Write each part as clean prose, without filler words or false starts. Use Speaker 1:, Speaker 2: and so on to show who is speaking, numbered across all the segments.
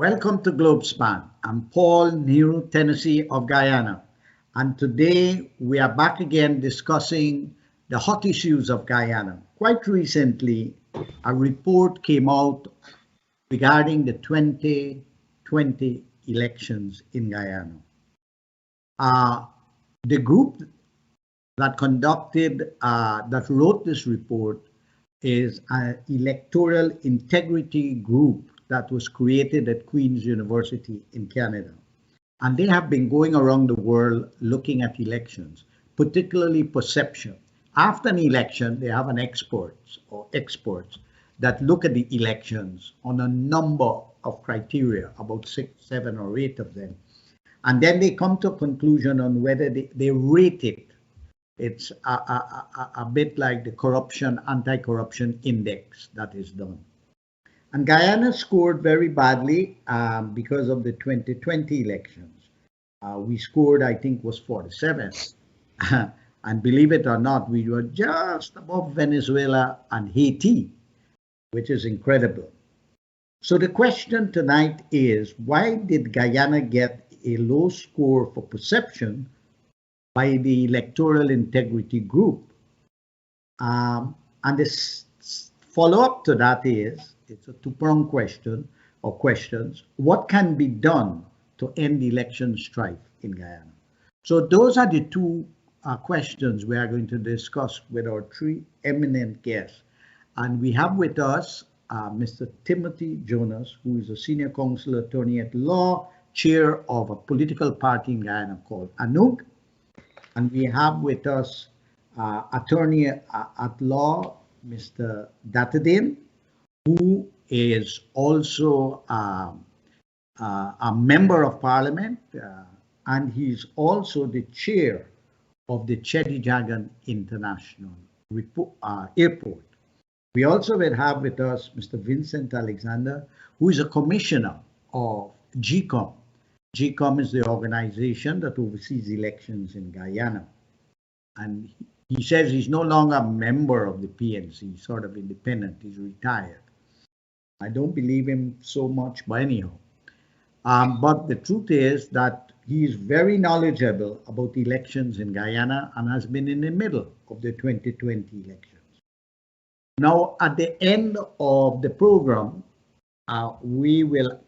Speaker 1: Welcome to Globespan. I'm Paul Nehru, Tennessee of Guyana. And today we are back again discussing the hot issues of Guyana. Quite recently, a report came out regarding the 2020 elections in Guyana. The group that wrote this report is an electoral integrity group that was created at Queen's University in Canada. And they have been going around the world looking at elections, particularly perception. After an election, they have an experts that look at the elections on a number of criteria, about 6, 7, or 8 of them. And then they come to a conclusion on whether they rate it. It's a bit like the anti-corruption index that is done. And Guyana scored very badly because of the 2020 elections. We scored, I think, was 47. And believe it or not, we were just above Venezuela and Haiti, which is incredible. So the question tonight is, why did Guyana get a low score for perception by the Electoral Integrity Group? And this follow-up to that is, it's a two-pronged question or questions. What can be done to end election strife in Guyana? So those are the two questions we are going to discuss with our three eminent guests. And we have with us Mr. Timothy Jonas, who is a senior counsel attorney at law, chair of a political party in Guyana called ANUG. And we have with us attorney at law, Mr. Datadin, who is also a member of parliament, and he's also the chair of the Chedijagan International Airport. We also will have with us Mr. Vincent Alexander, who is a commissioner of GCOM. GCOM is the organization that oversees elections in Guyana. And he says he's no longer a member of the PNC, he's sort of independent, he's retired. I don't believe him so much, but anyhow. But the truth is that he is very knowledgeable about elections in Guyana and has been in the middle of the 2020 elections. Now, at the end of the program, we will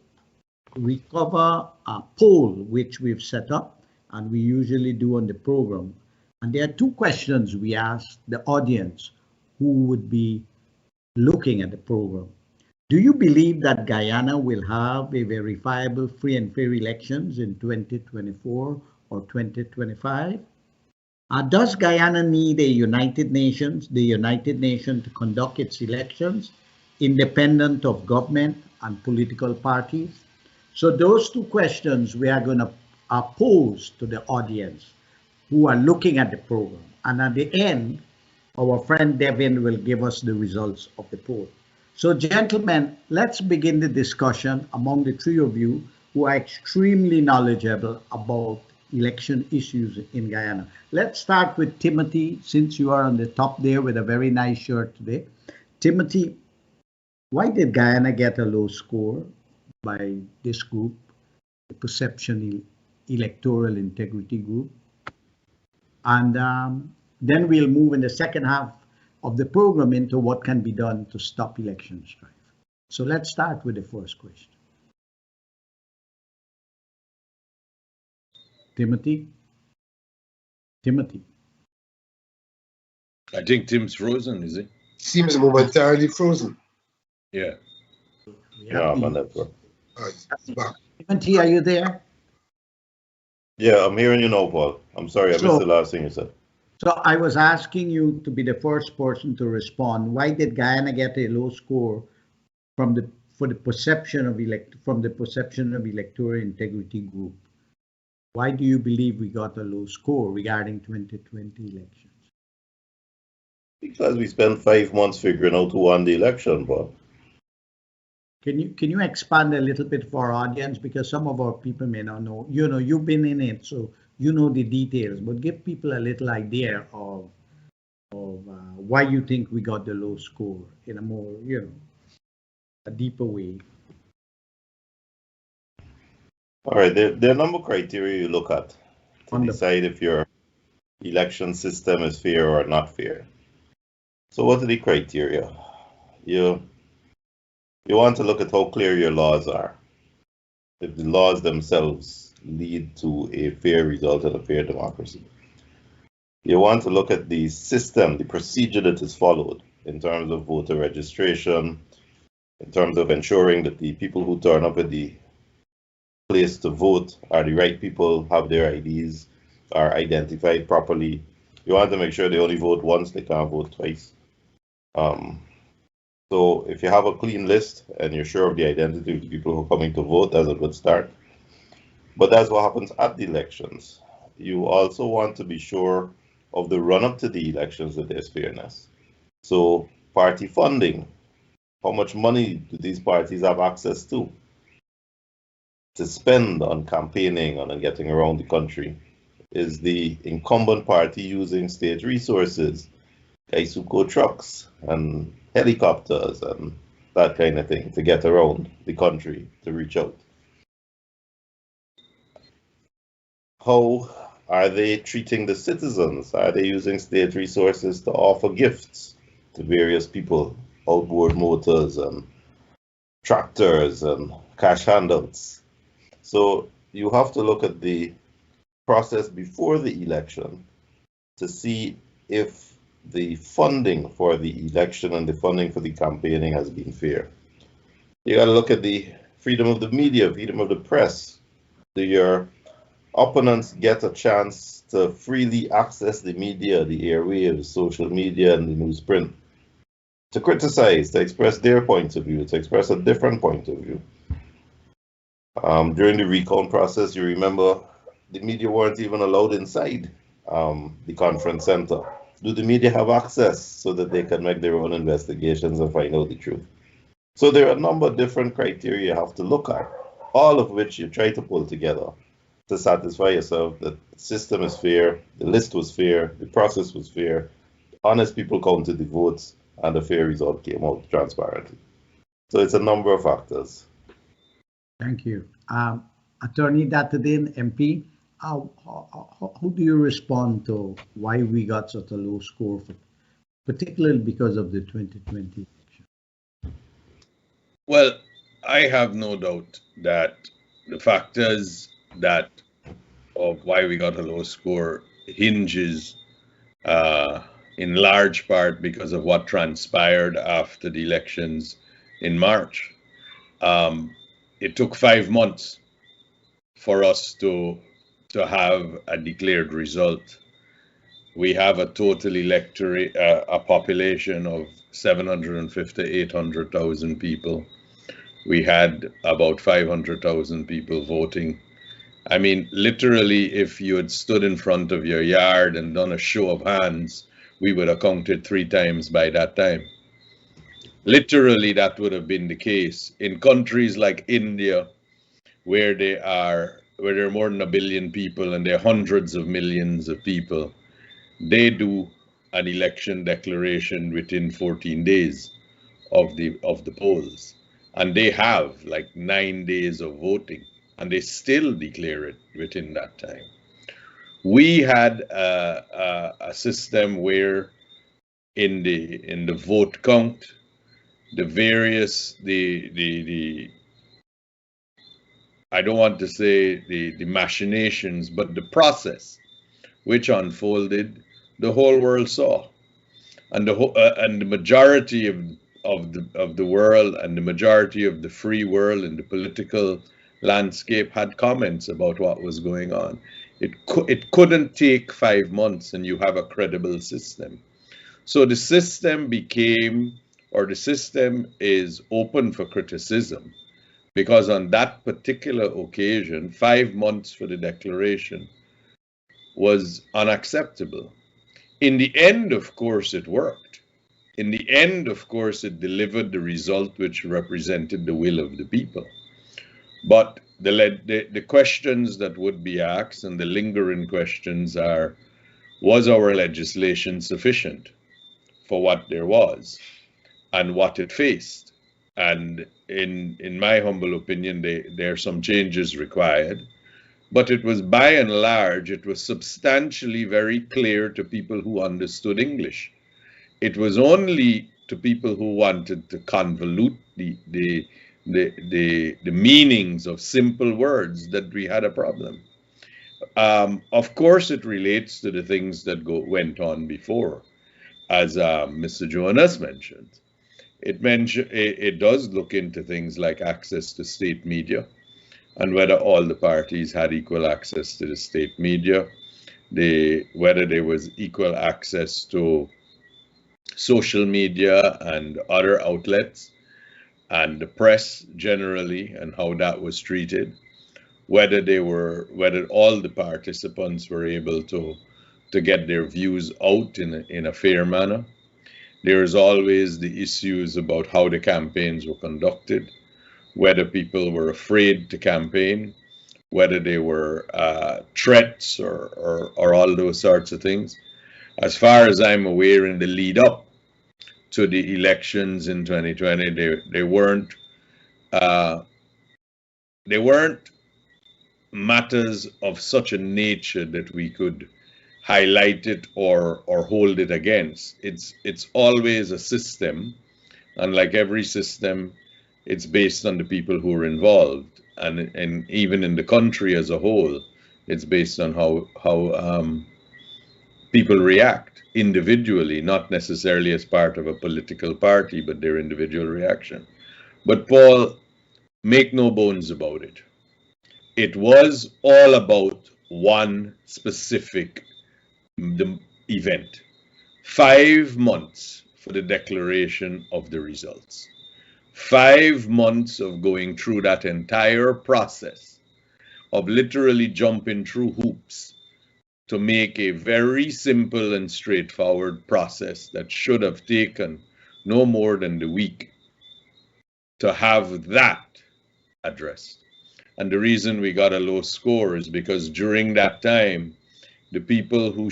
Speaker 1: recover a poll which we've set up, and we usually do on the program. And there are two questions we ask the audience who would be looking at the program. Do you believe that Guyana will have a verifiable free and fair elections in 2024 or 2025? Does Guyana need the United Nations to conduct its elections independent of government and political parties? So those two questions we are going to pose to the audience who are looking at the program. And at the end, our friend Devin will give us the results of the poll. So gentlemen, let's begin the discussion among the three of you who are extremely knowledgeable about election issues in Guyana. Let's start with Timothy, since you are on the top there with a very nice shirt today. Timothy, why did Guyana get a low score by this group, the Perception Electoral Integrity Group? And then we'll move in the second half of the program into what can be done to stop election strife. So let's start with the first question. Timothy?
Speaker 2: I think Tim's frozen, is he?
Speaker 3: Seems momentarily frozen.
Speaker 2: Yeah.
Speaker 4: Yeah, I'm on network.
Speaker 1: Timothy, are you there?
Speaker 4: Yeah, I'm hearing you now, Paul. I'm sorry, I missed the last thing you said.
Speaker 1: So I was asking you to be the first person to respond. Why did Guyana get a low score from the perception of electoral integrity group? Why do you believe we got a low score regarding 2020 elections?
Speaker 4: Because we spent 5 months figuring out who won the election, Paul.
Speaker 1: Can you expand a little bit for our audience, because some of our people may not know. You know, you've been in it, so you know the details, but give people a little idea of why you think we got the low score in a more, a deeper way.
Speaker 4: All right, there are a number of criteria you look at to
Speaker 1: Wonderful.
Speaker 4: decide if your election system is fair or not fair. So what are the criteria? You want to look at how clear your laws are. If the laws themselves lead to a fair result and a fair democracy. You want to look at the system, the procedure that is followed in terms of voter registration, in terms of ensuring that the people who turn up at the place to vote are the right people, have their IDs, are identified properly. You want to make sure they only vote once, they can't vote twice. So if you have a clean list and you're sure of the identity of the people who are coming to vote, that's a good start. But that's what happens at the elections. You also want to be sure of the run-up to the elections that there's fairness. So party funding, how much money do these parties have access to spend on campaigning and on getting around the country? Is the incumbent party using state resources, Isuko trucks and helicopters and that kind of thing to get around the country to reach out? How are they treating the citizens? Are they using state resources to offer gifts to various people, outboard motors and tractors and cash handouts? So you have to look at the process before the election to see if the funding for the election and the funding for the campaigning has been fair. You got to look at the freedom of the media, freedom of the press. Do your opponents get a chance to freely access the media, the airwaves, social media, and the newsprint to criticize, to express their point of view, to express a different point of view? During the recount process, you remember the media weren't even allowed inside the conference center. Do the media have access so that they can make their own investigations and find out the truth? So there are a number of different criteria you have to look at, all of which you try to pull together to satisfy yourself that the system is fair, the list was fair, the process was fair, honest people counted the votes, and a fair result came out transparently. So it's a number of factors.
Speaker 1: Thank you. Attorney Datadin, MP, how do you respond to why we got such a low score, particularly because of the 2020 election?
Speaker 2: Well, I have no doubt that the factors that of why we got a low score hinges in large part because of what transpired after the elections in March. It took 5 months for us to have a declared result. We have a total electorate, a population of 750, 800,000 people. We had about 500,000 people voting. I mean, literally, if you had stood in front of your yard and done a show of hands, we would have counted 3 times by that time. Literally, that would have been the case. In countries like India, where there are more than 1 billion people and there are hundreds of millions of people, they do an election declaration within 14 days of the polls, and they have like 9 days of voting, and they still declare it within that time. We had a system where in the vote count, the various I don't want to say the machinations, but the process which unfolded, the whole world saw, and the majority of the world and the majority of the free world and the political landscape had comments about what was going on. It couldn't take 5 months and you have a credible system. So the system the system is open for criticism, because on that particular occasion, 5 months for the declaration was unacceptable. In the end, of course, it worked. In the end, of course, it delivered the result which represented the will of the people. But the questions that would be asked and the lingering questions are, was our legislation sufficient for what there was and what it faced? And in my humble opinion, there are some changes required. But it was by and large, it was substantially very clear to people who understood English. It was only to people who wanted to convolute the meanings of simple words that we had a problem. Of course, it relates to the things that went on before, as Mr. Jonas mentioned. It does look into things like access to state media and whether all the parties had equal access to the state media, whether there was equal access to social media and other outlets and the press generally, and how that was treated, whether all the participants were able to get their views out in a fair manner. There's always the issues about how the campaigns were conducted, whether people were afraid to campaign, whether they were threats or all those sorts of things. As far as I'm aware, in the lead up to the elections in 2020, they weren't matters of such a nature that we could highlight it or hold it against. It's always a system, and like every system, it's based on the people who are involved, and even in the country as a whole, it's based on how people react individually, not necessarily as part of a political party, but their individual reaction. But Paul, make no bones about it. It was all about one specific event. 5 months for the declaration of the results. 5 months of going through that entire process, of literally jumping through hoops to make a very simple and straightforward process that should have taken no more than the week to have that addressed. And the reason we got a low score is because during that time, the people who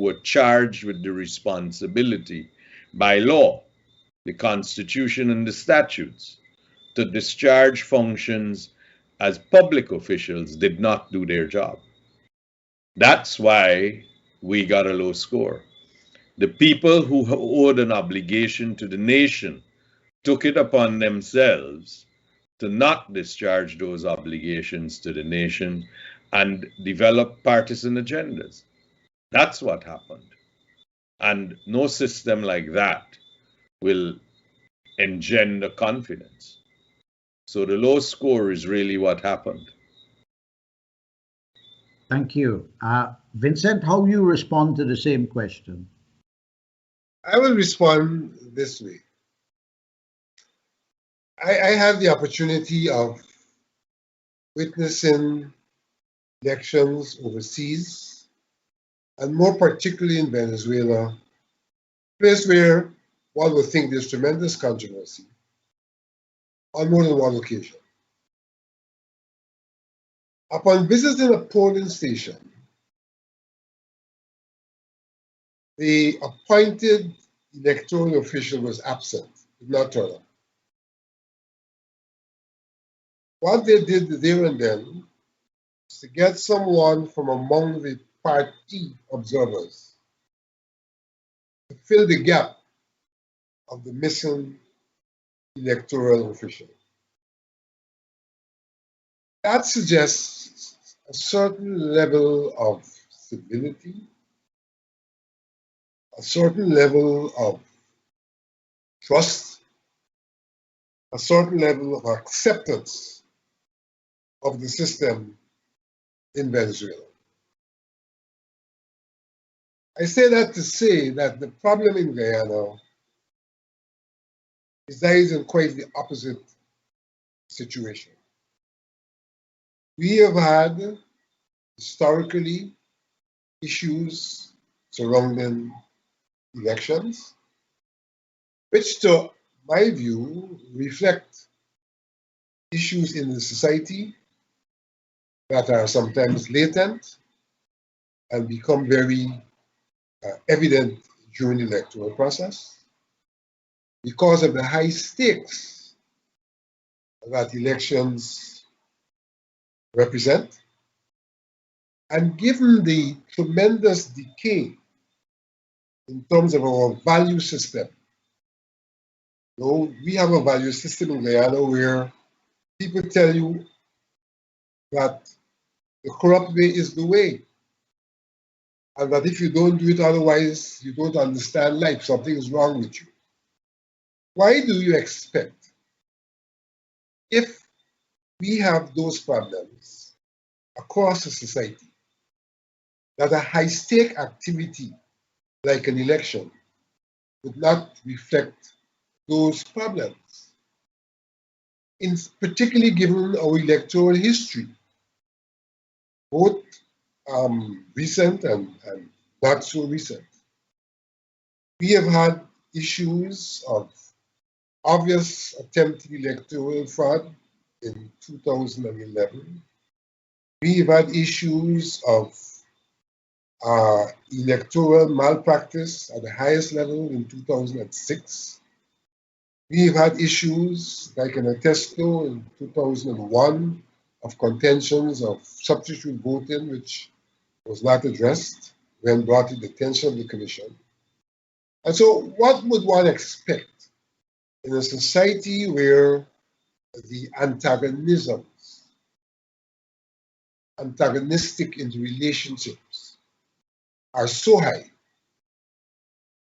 Speaker 2: were charged with the responsibility by law, the Constitution and the statutes, to discharge functions as public officials did not do their job. That's why we got a low score. The people who owed an obligation to the nation took it upon themselves to not discharge those obligations to the nation and develop partisan agendas. That's what happened. And no system like that will engender confidence. So the low score is really what happened.
Speaker 1: Thank you. Vincent, how you respond to the same question?
Speaker 3: I will respond this way. I have the opportunity of witnessing elections overseas, and more particularly in Venezuela, a place where one would think there's tremendous controversy on more than one occasion. Upon visiting a polling station, the appointed electoral official was absent, did not turn up. What they did there and then was to get someone from among the party observers to fill the gap of the missing electoral official. That suggests a certain level of civility, a certain level of trust, a certain level of acceptance of the system in Venezuela. I say that to say that the problem in Guyana is that it's in quite the opposite situation. We have had historically issues surrounding elections, which to my view reflect issues in the society that are sometimes latent and become very evident during the electoral process because of the high stakes that elections represent. And given the tremendous decay in terms of our value system, we have a value system in Guyana where people tell you that the corrupt way is the way, and that if you don't do it otherwise, you don't understand life, something is wrong with you. Why do you expect, if we have those problems across the society, that a high-stake activity like an election would not reflect those problems? Particularly given our electoral history, both recent and not so recent. We have had issues of obvious attempted electoral fraud in 2011. We've had issues of electoral malpractice at the highest level in 2006. We've had issues like in Atesto in 2001 of contentions of substitute voting, which was not addressed when brought to the attention of the Commission. And so what would one expect in a society where the antagonistic interrelationships are so high,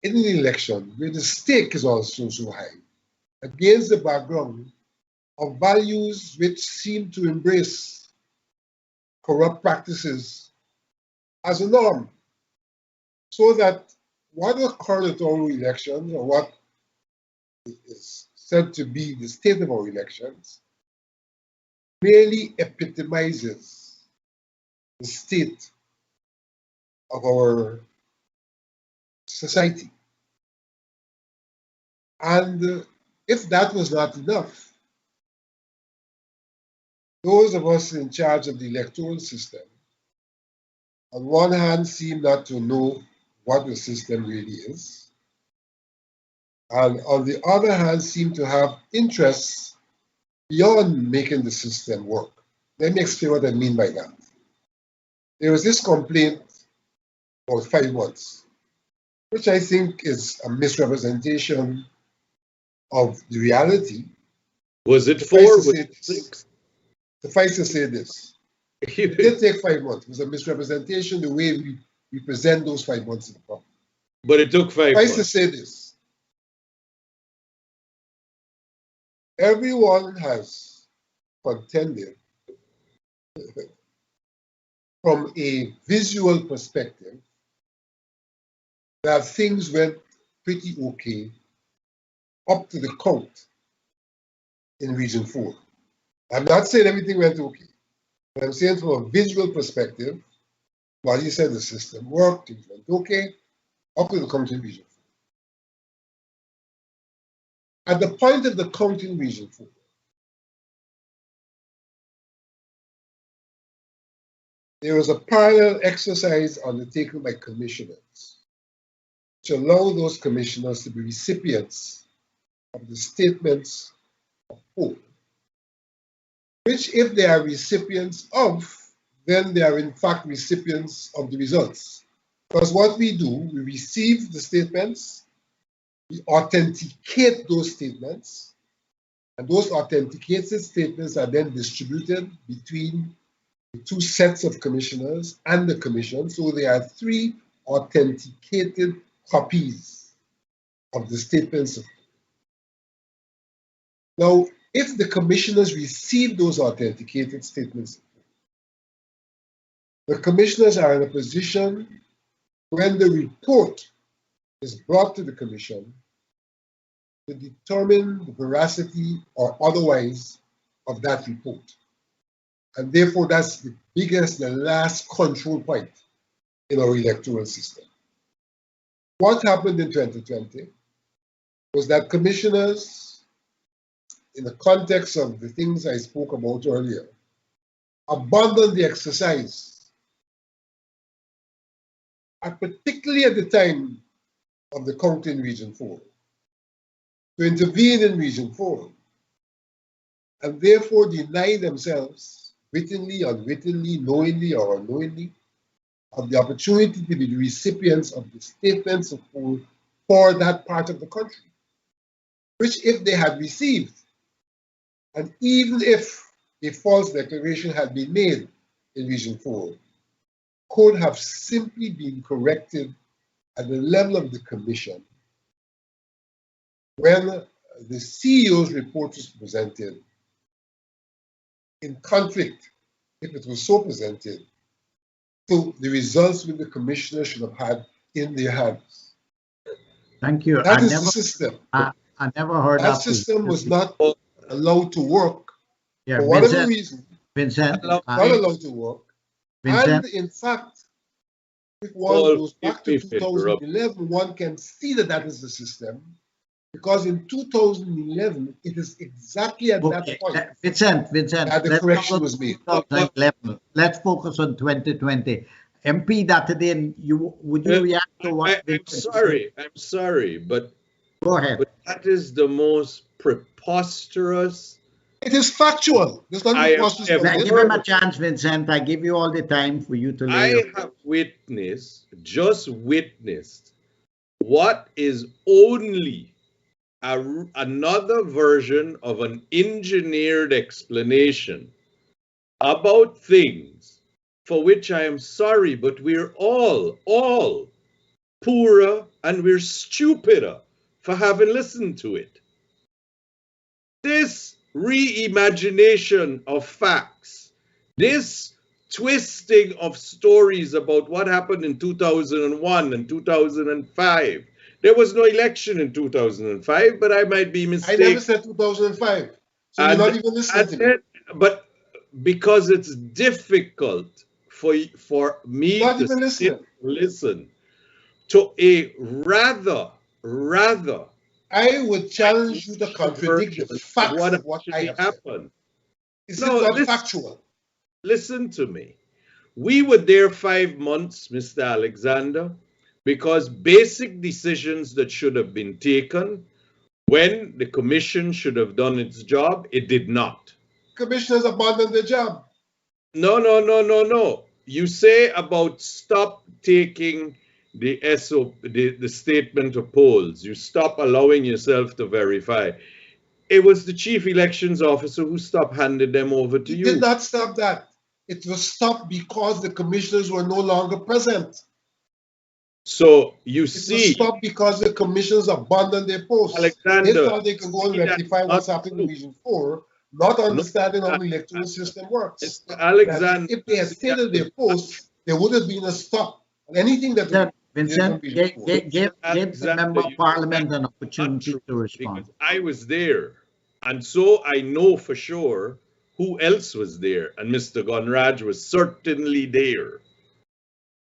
Speaker 3: in an election where the stake is also so high, against the background of values which seem to embrace corrupt practices as a norm, so that what occurred at our elections, or what is said to be the state of our elections, really epitomizes the state of our society. And if that was not enough, those of us in charge of the electoral system, on one hand, seem not to know what the system really is, and on the other hand, seem to have interests beyond making the system work. Let me explain what I mean by that. There was this complaint about 5 months, which I think is a misrepresentation of the reality.
Speaker 2: Was it 4? Was it 6?
Speaker 3: Suffice to say this. It did take 5 months. It was a misrepresentation the way we present those 5 months in the public.
Speaker 2: But it took 5 months.
Speaker 3: Suffice to say this. Everyone has contended from a visual perspective that things went pretty okay up to the count in Region 4. I'm not saying everything went okay, but I'm saying from a visual perspective, while he said the system worked, it went okay, up to the count in Region 4. At the point of the count in Region 4, there was a parallel exercise undertaken by commissioners to allow those commissioners to be recipients of the statements of poll, which if they are recipients of, then they are in fact recipients of the results. Because what we do, we receive the statements, we authenticate those statements, and those authenticated statements are then distributed between the two sets of commissioners and the commission. So there are 3 authenticated copies of the statements. Now, if the commissioners receive those authenticated statements, the commissioners are in a position when the report is brought to the commission to determine the veracity or otherwise of that report. And therefore, that's the biggest, the last control point in our electoral system. What happened in 2020 was that commissioners, in the context of the things I spoke about earlier, abandoned the exercise, and particularly at the time of the count in Region 4, to intervene in Region 4 and therefore deny themselves, wittingly, unwittingly, knowingly, or unknowingly, of the opportunity to be the recipients of the statements of poll for that part of the country, which if they had received, and even if a false declaration had been made in Region 4, could have simply been corrected at the level of the Commission when the CEO's report was presented in conflict, if it was so presented, to the results which the Commissioner should have had in their hands.
Speaker 1: Thank you.
Speaker 3: That is the system.
Speaker 1: I never heard
Speaker 3: that system was not allowed to work for whatever reason.
Speaker 1: Vincent,
Speaker 3: not allowed to work.
Speaker 1: Vincent,
Speaker 3: And in fact, if one goes back to 2011, one can see that that is the system, because in 2011, it is exactly at that point
Speaker 1: Vincent,
Speaker 3: that the correction was made.
Speaker 1: 2011. Let's focus on 2020. MP Datadin, would you react to what?
Speaker 2: I'm sorry, but
Speaker 1: go ahead.
Speaker 2: But that is the most preposterous.
Speaker 3: It is factual. There's nothing preposterous about it.
Speaker 1: Give him a chance, Vincent. I give you all the time for you to lay.
Speaker 2: I have just witnessed what is only another version of an engineered explanation about things for which I am sorry, but we're all poorer and we're stupider for having listened to it. This reimagination of facts, this twisting of stories about what happened in 2001 and 2005. There was no election in 2005, but I might be mistaken.
Speaker 3: I never said 2005. So you're not even listening to me.
Speaker 2: But because it's difficult for me to listen to a rather
Speaker 3: I would challenge you to contradict the facts of what I have said. Is it not factual?
Speaker 2: Listen to me. We were there 5 months, Mr. Alexander, because basic decisions that should have been taken when the commission should have done its job, it did not.
Speaker 3: Commissioners abandoned their job.
Speaker 2: No. You say about stop taking the statement of polls. You stop allowing yourself to verify. It was the chief elections officer who stopped handing them over to you.
Speaker 3: He did not stop that. It was stopped because the commissioners were no longer present.
Speaker 2: So you
Speaker 3: it
Speaker 2: see,
Speaker 3: was stopped because the commissioners abandoned their posts.
Speaker 2: Alexander,
Speaker 3: they thought they could go and rectify what's happening in Region 4, not understanding how the electoral system works.
Speaker 2: Alexander,
Speaker 3: if they had stayed at their posts, there would have been a stop on anything that.
Speaker 1: Vincent, give the Member of Parliament an opportunity to respond.
Speaker 2: I was there, and so I know for sure who else was there, and Mr. Gunraj was certainly there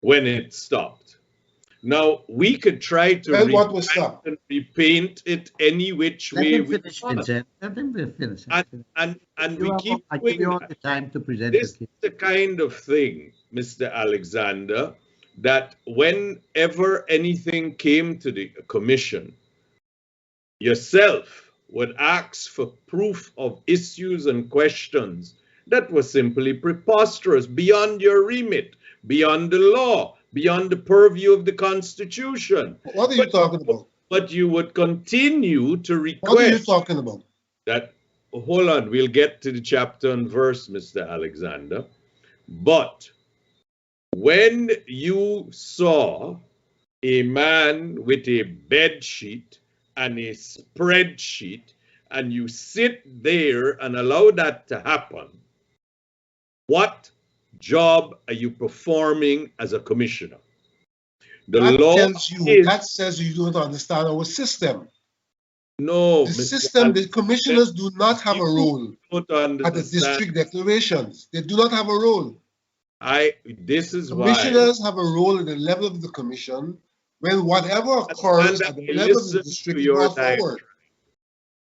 Speaker 2: when it stopped. Now, we could try to repaint it any which way we want.
Speaker 1: Let him finish.
Speaker 2: And we keep
Speaker 1: I give you all the time to present
Speaker 2: this is the kind of thing, Mr. Alexander, that whenever anything came to the commission, yourself would ask for proof of issues and questions that were simply preposterous, beyond your remit, beyond the law, beyond the purview of the Constitution.
Speaker 3: What are you talking about?
Speaker 2: But you would continue to request.
Speaker 3: What are you talking about?
Speaker 2: That, hold on, we'll get to the chapter and verse, Mr. Alexander. But when you saw a man with a bed sheet and a spreadsheet, and you sit there and allow that to happen, what job are you performing as a commissioner?
Speaker 3: That says you don't understand our system.
Speaker 2: No,
Speaker 3: the system, the commissioners do not have a role at the district declarations. They do not have a role. Commissioners have a role at the level of the commission when whatever occurs at the level of the district is brought forward.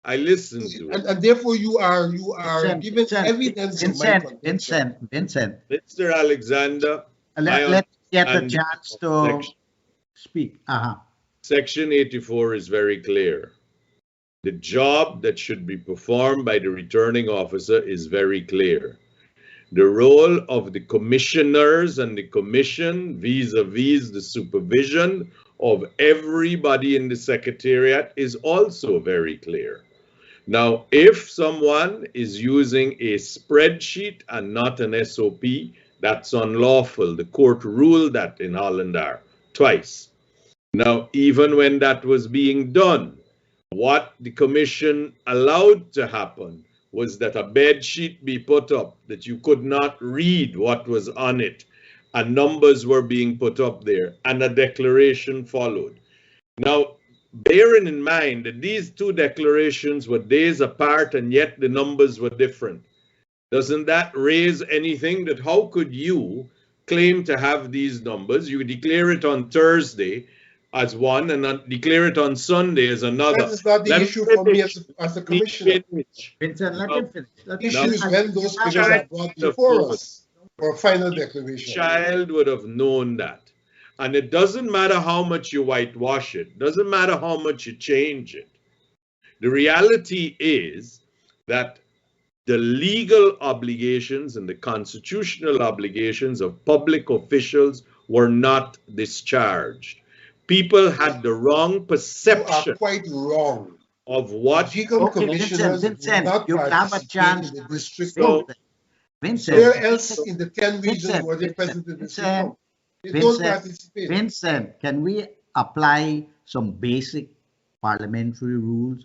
Speaker 2: I listen to it.
Speaker 3: And therefore you are given evidence of my contention.
Speaker 1: Vincent.
Speaker 2: Mr. Alexander.
Speaker 1: Let's get a chance to speak.
Speaker 2: Section 84 is very clear. The job that should be performed by the returning officer is very clear. The role of the commissioners and the commission vis-a-vis the supervision of everybody in the secretariat is also very clear. Now, if someone is using a spreadsheet and not an SOP, that's unlawful. The court ruled that in Holland twice. Now, even when that was being done, what the commission allowed to happen was that a bed sheet be put up that you could not read what was on it, and numbers were being put up there, and a declaration followed. Now, bearing in mind that these two declarations were days apart and yet the numbers were different, doesn't that raise anything? That how could you claim to have these numbers? You declare it on Thursday as one and declare it on Sunday as another.
Speaker 3: That is not the issue for me as a commissioner.
Speaker 1: Vincent, let him finish.
Speaker 3: The issue is when those figures are brought before us for a final declaration.
Speaker 2: Child would have known that. And it doesn't matter how much you whitewash it, doesn't matter how much you change it. The reality is that the legal obligations and the constitutional obligations of public officials were not discharged. People had the wrong perception.
Speaker 3: You are quite wrong.
Speaker 2: Of what?
Speaker 3: Commissioners
Speaker 1: Vincent, you have a chance
Speaker 3: in the district.
Speaker 1: So, Vincent,
Speaker 3: where else in the 10 regions were they present in the district? They don't participate.
Speaker 1: Vincent, can we apply some basic parliamentary rules?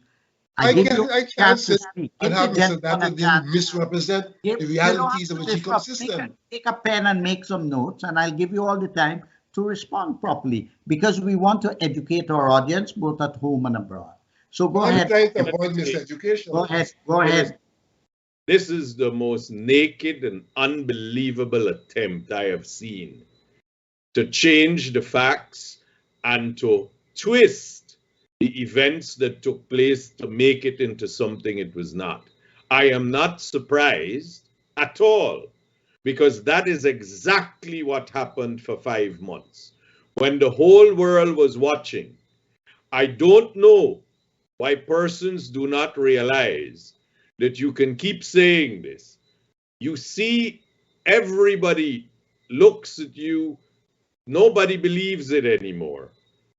Speaker 3: I can't say and have Mr. Data didn't misrepresent the realities of the GCOM system.
Speaker 1: Take a pen and make some notes, and I'll give you all the time to respond properly, because we want to educate our audience both at home and abroad. So go ahead.
Speaker 3: I'm trying to avoid miseducation.
Speaker 1: Go ahead.
Speaker 2: This is the most naked and unbelievable attempt I have seen to change the facts and to twist the events that took place to make it into something it was not. I am not surprised at all, because that is exactly what happened for 5 months. When the whole world was watching, I don't know why persons do not realize that you can keep saying this. You see, everybody looks at you, nobody believes it anymore.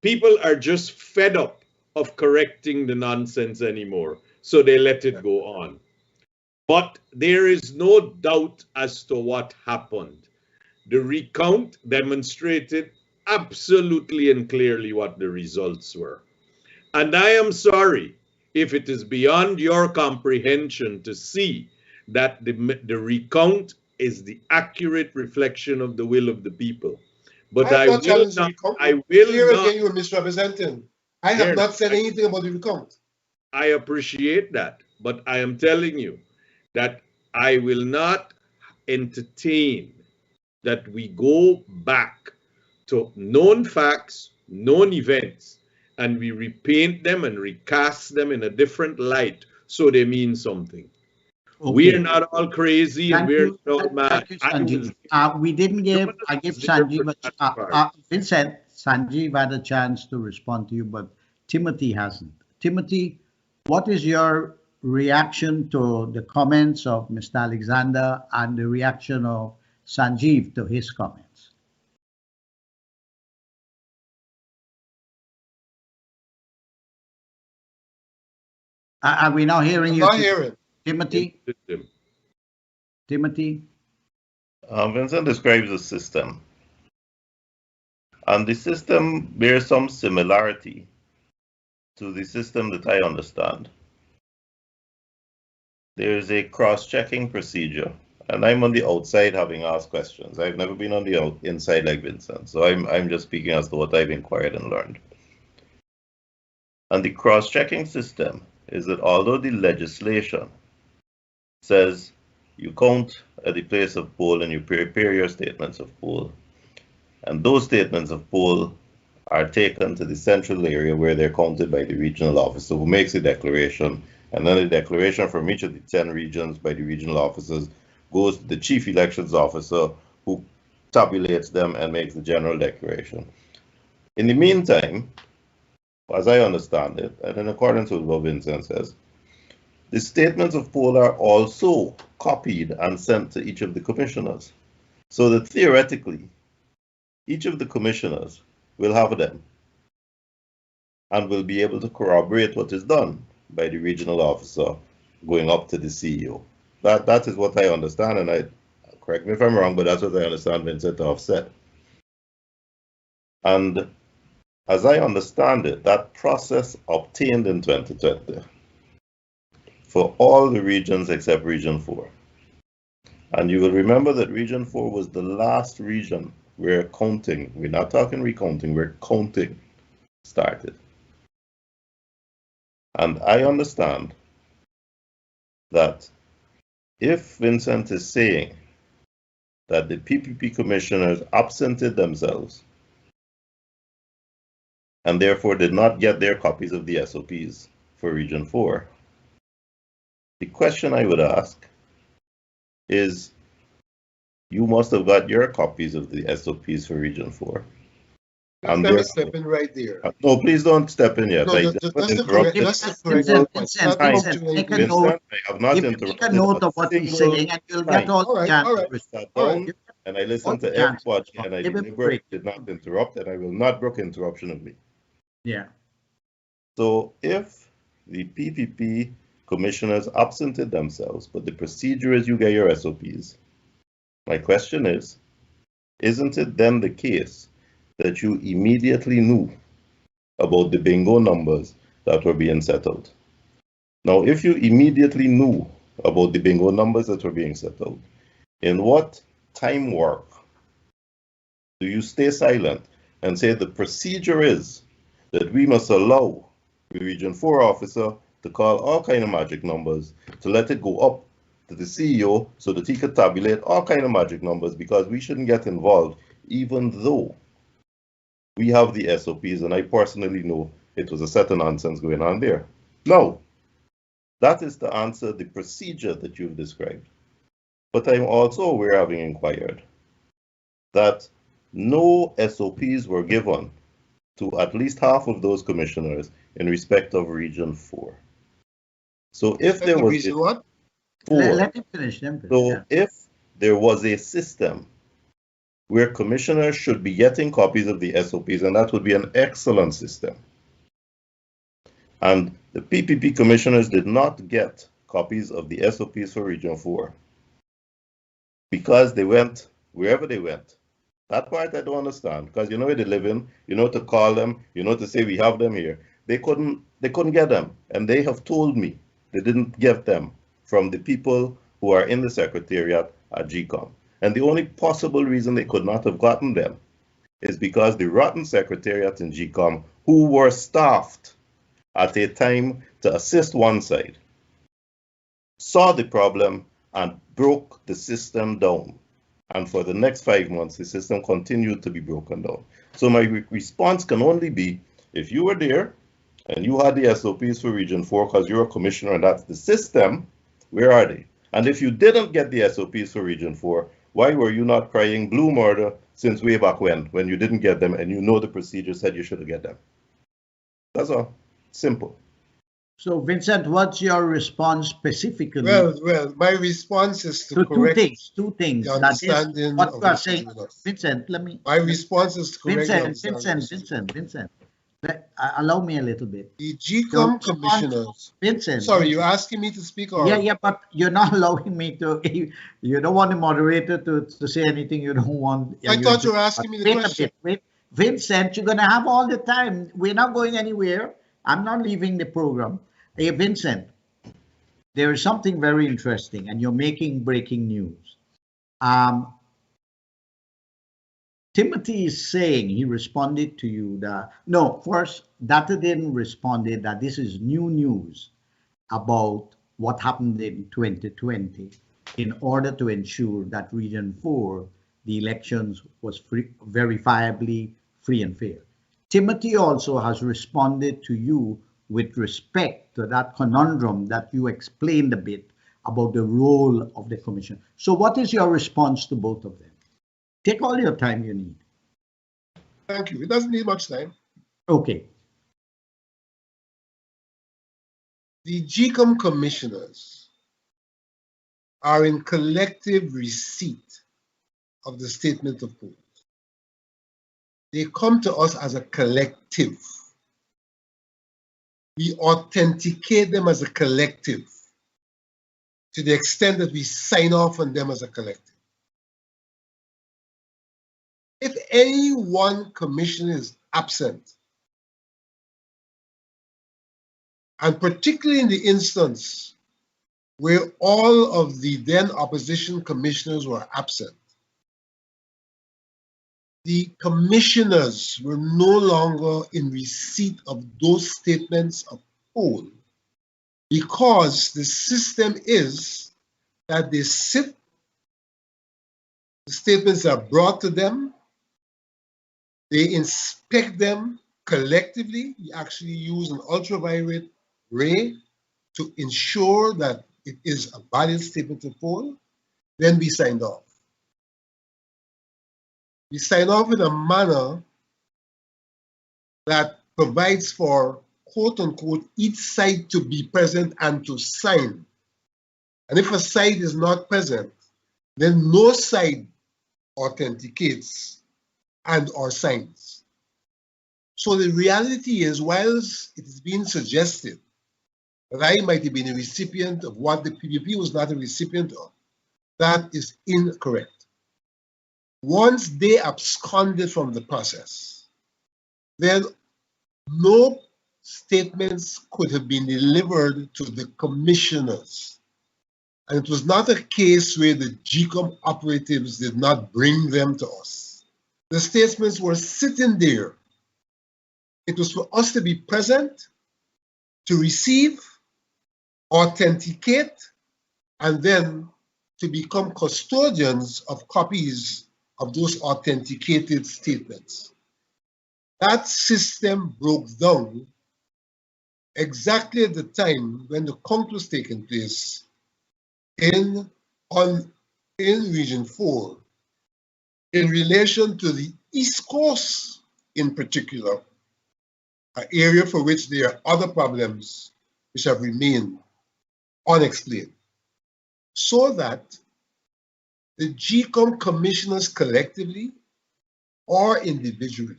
Speaker 2: People are just fed up of correcting the nonsense anymore, so they let it go on. But there is no doubt as to what happened. The recount demonstrated absolutely and clearly what the results were. And I am sorry if it is beyond your comprehension to see that the recount is the accurate reflection of the will of the people. But I will not.
Speaker 3: Again, you are misrepresenting. I have not said anything about the recount.
Speaker 2: I appreciate that, but I am telling you that I will not entertain that we go back to known facts, known events, and we repaint them and recast them in a different light so they mean something. Okay. We are not all crazy and we're not mad.
Speaker 1: We didn't give, I give Sanjeev, Vincent, Sanjeev had a chance to respond to you, but Timothy hasn't. Timothy, what is your reaction to the comments of Mr. Alexander and the reaction of Sanjeev to his comments? Are we now hearing you?
Speaker 3: I'm not hearing.
Speaker 1: Timothy? Timothy?
Speaker 4: Vincent describes a system. And the system bears some similarity to the system that I understand. There is a cross-checking procedure, and I'm on the outside having asked questions. I've never been on the inside like Vincent, so I'm just speaking as to what I've inquired and learned. And the cross-checking system is that although the legislation says you count at the place of poll and you prepare your statements of poll, and those statements of poll are taken to the central area where they're counted by the regional officer who makes a declaration, and then the declaration from each of the 10 regions by the regional officers goes to the chief elections officer who tabulates them and makes the general declaration. In the meantime, as I understand it, and in accordance with what Vincent says, the statements of poll are also copied and sent to each of the commissioners, so that theoretically, each of the commissioners will have them and will be able to corroborate what is done by the regional officer going up to the CEO. That is what I understand, and I correct me if I'm wrong, but that's what I understand Vincent to have said. And as I understand it, that process obtained in 2020 for all the regions except Region 4. And you will remember that Region 4 was the last region where counting, we're not talking recounting, where counting started. And I understand that if Vincent is saying that the PPP commissioners absented themselves and therefore did not get their copies of the SOPs for Region 4, the question I would ask is, you must have got your copies of the SOPs for Region 4.
Speaker 3: Let me step in right there.
Speaker 4: No, please don't step in yet.
Speaker 3: No,
Speaker 4: I
Speaker 3: just to correct
Speaker 1: Vincent,
Speaker 3: make
Speaker 1: a note.
Speaker 4: I have not interrupted.
Speaker 1: Make a note of what he's saying, and you'll get all the chance.
Speaker 4: Sat down and I listened to everybody, and I did not interrupt, and I will not brook interruption of me.
Speaker 1: Yeah.
Speaker 4: So if the PPP commissioners absented themselves, but the procedure is you get your SOPs, my question is, isn't it then the case that you immediately knew about the bingo numbers that were being settled? Now, if you immediately knew about the bingo numbers that were being settled, in what time work do you stay silent and say the procedure is that we must allow the Region 4 officer to call all kind of magic numbers, to let it go up to the CEO so that he could tabulate all kind of magic numbers, because we shouldn't get involved, even though we have the SOPs, and I personally know it was a set of nonsense going on there. No, that is to answer the procedure that you've described. But I'm also aware, having inquired, that no SOPs were given to at least half of those commissioners in respect of Region 4. So if there was
Speaker 3: Region what?
Speaker 4: 4,
Speaker 1: Let him finish.
Speaker 4: So if there was a system where commissioners should be getting copies of the SOPs, and that would be an excellent system, and the PPP commissioners did not get copies of the SOPs for Region 4 because they went wherever they went. That part I don't understand, because you know where they live in, you know to call them, you know to say we have them here. They couldn't get them, and they have told me they didn't get them from the people who are in the secretariat at GCOM. And the only possible reason they could not have gotten them is because the rotten secretariat in GCOM, who were staffed at a time to assist one side, saw the problem and broke the system down. And for the next 5 months, the system continued to be broken down. So my response can only be, if you were there and you had the SOPs for Region 4 because you're a commissioner and that's the system, where are they? And if you didn't get the SOPs for Region 4, why were you not crying blue murder since way back when you didn't get them and you know the procedure said you should get them? That's all. Simple.
Speaker 1: So, Vincent, what's your response specifically?
Speaker 3: Well, my response is to correct
Speaker 1: two things.
Speaker 3: the understanding
Speaker 1: what you are
Speaker 3: of
Speaker 1: saying. Vincent, let me.
Speaker 3: My response is to correct
Speaker 1: Vincent. Allow me a little bit.
Speaker 3: The GCOM commissioners.
Speaker 1: Vincent.
Speaker 3: Sorry, you're asking me to speak or?
Speaker 1: Yeah, but you're not allowing me to. You don't want the moderator to say anything you don't want.
Speaker 3: I thought you were asking me the question.
Speaker 1: Wait, Vincent, you're going to have all the time. We're not going anywhere. I'm not leaving the program. Hey, Vincent, there is something very interesting, and you're making breaking news. Timothy is saying, he responded to you that, no, first, Data didn't respond that this is new news about what happened in 2020 in order to ensure that Region 4, the elections was verifiably free and fair. Timothy also has responded to you with respect to that conundrum that you explained a bit about the role of the commission. So what is your response to both of them? Take all your time you need.
Speaker 3: Thank you. It doesn't need much time.
Speaker 1: Okay.
Speaker 3: The GCOM commissioners are in collective receipt of the statement of polls. They come to us as a collective. We authenticate them as a collective to the extent that we sign off on them as a collective. If any one commissioner is absent, and particularly in the instance where all of the then opposition commissioners were absent, the commissioners were no longer in receipt of those statements of poll, because the system is that they sit, the statements are brought to them, they inspect them collectively. We actually use an ultraviolet ray to ensure that it is a valid statement of poll. Then we signed off. We sign off in a manner that provides for, quote unquote, each side to be present and to sign. And if a side is not present, then no side authenticates and or signs. So the reality is, whilst it is being suggested that I might have been a recipient of what the PPP was not a recipient of, that is incorrect. Once they absconded from the process, then no statements could have been delivered to the commissioners. And it was not a case where the GCOM operatives did not bring them to us. The statements were sitting there. It was for us to be present, to receive, authenticate, and then to become custodians of copies of those authenticated statements. That system broke down exactly at the time when the count was taking place in Region 4 in relation to the East Coast in particular, an area for which there are other problems which have remained unexplained. So that the GCOM commissioners collectively or individually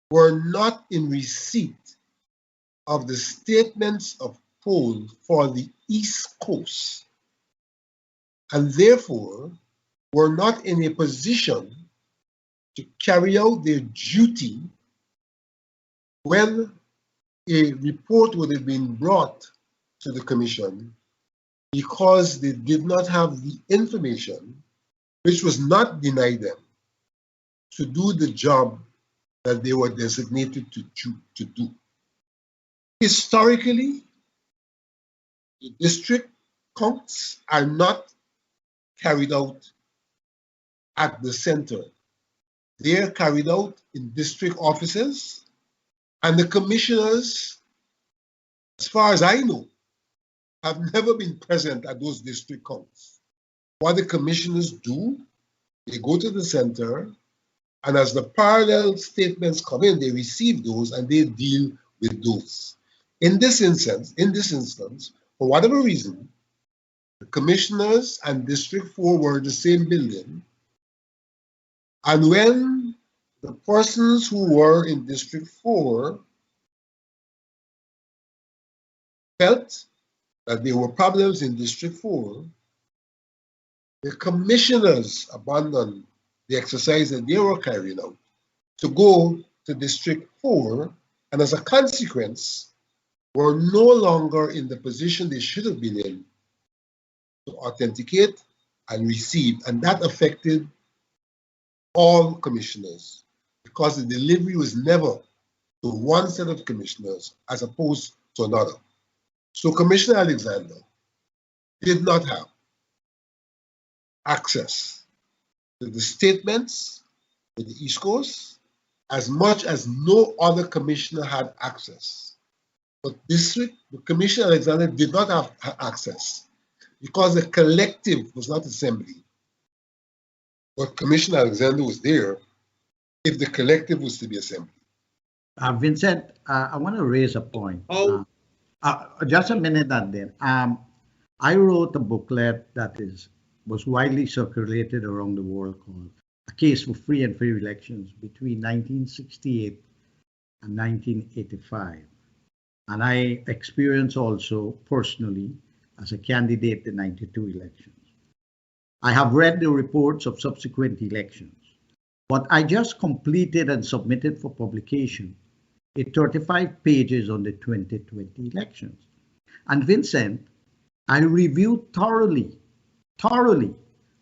Speaker 3: were not in receipt of the statements of poll for the East Coast, and therefore were not in a position to carry out their duty when a report would have been brought to the commission, because they did not have the information, which was not denied them, to do the job that they were designated to do. Historically, the district counts are not carried out at the center. They are carried out in district offices, and the commissioners, as far as I know, have never been present at those district counts. What the commissioners do, they go to the center, and as the parallel statements come in, they receive those and they deal with those. In this instance, for whatever reason, the commissioners and District 4 were in the same building, and when the persons who were in District 4 felt that there were problems in District 4, the commissioners abandoned the exercise that they were carrying out to go to District 4, and as a consequence, were no longer in the position they should have been in to authenticate and receive, and that affected all commissioners, because the delivery was never to one set of commissioners as opposed to another. So Commissioner Alexander did not have access to the statements for the East Coast as much as no other commissioner had access. But Commissioner Alexander did not have access because the collective was not assembly. But Commissioner Alexander was there if the collective was to be assembled.
Speaker 1: Vincent, I want to raise a point. Just a minute, and then I wrote a booklet that was widely circulated around the world called "A Case for Free and Fair Elections" between 1968 and 1985, and I experienced also personally as a candidate in '92 elections. I have read the reports of subsequent elections, but I just completed and submitted for publication a 35 pages on the 2020 elections. And Vincent, I reviewed thoroughly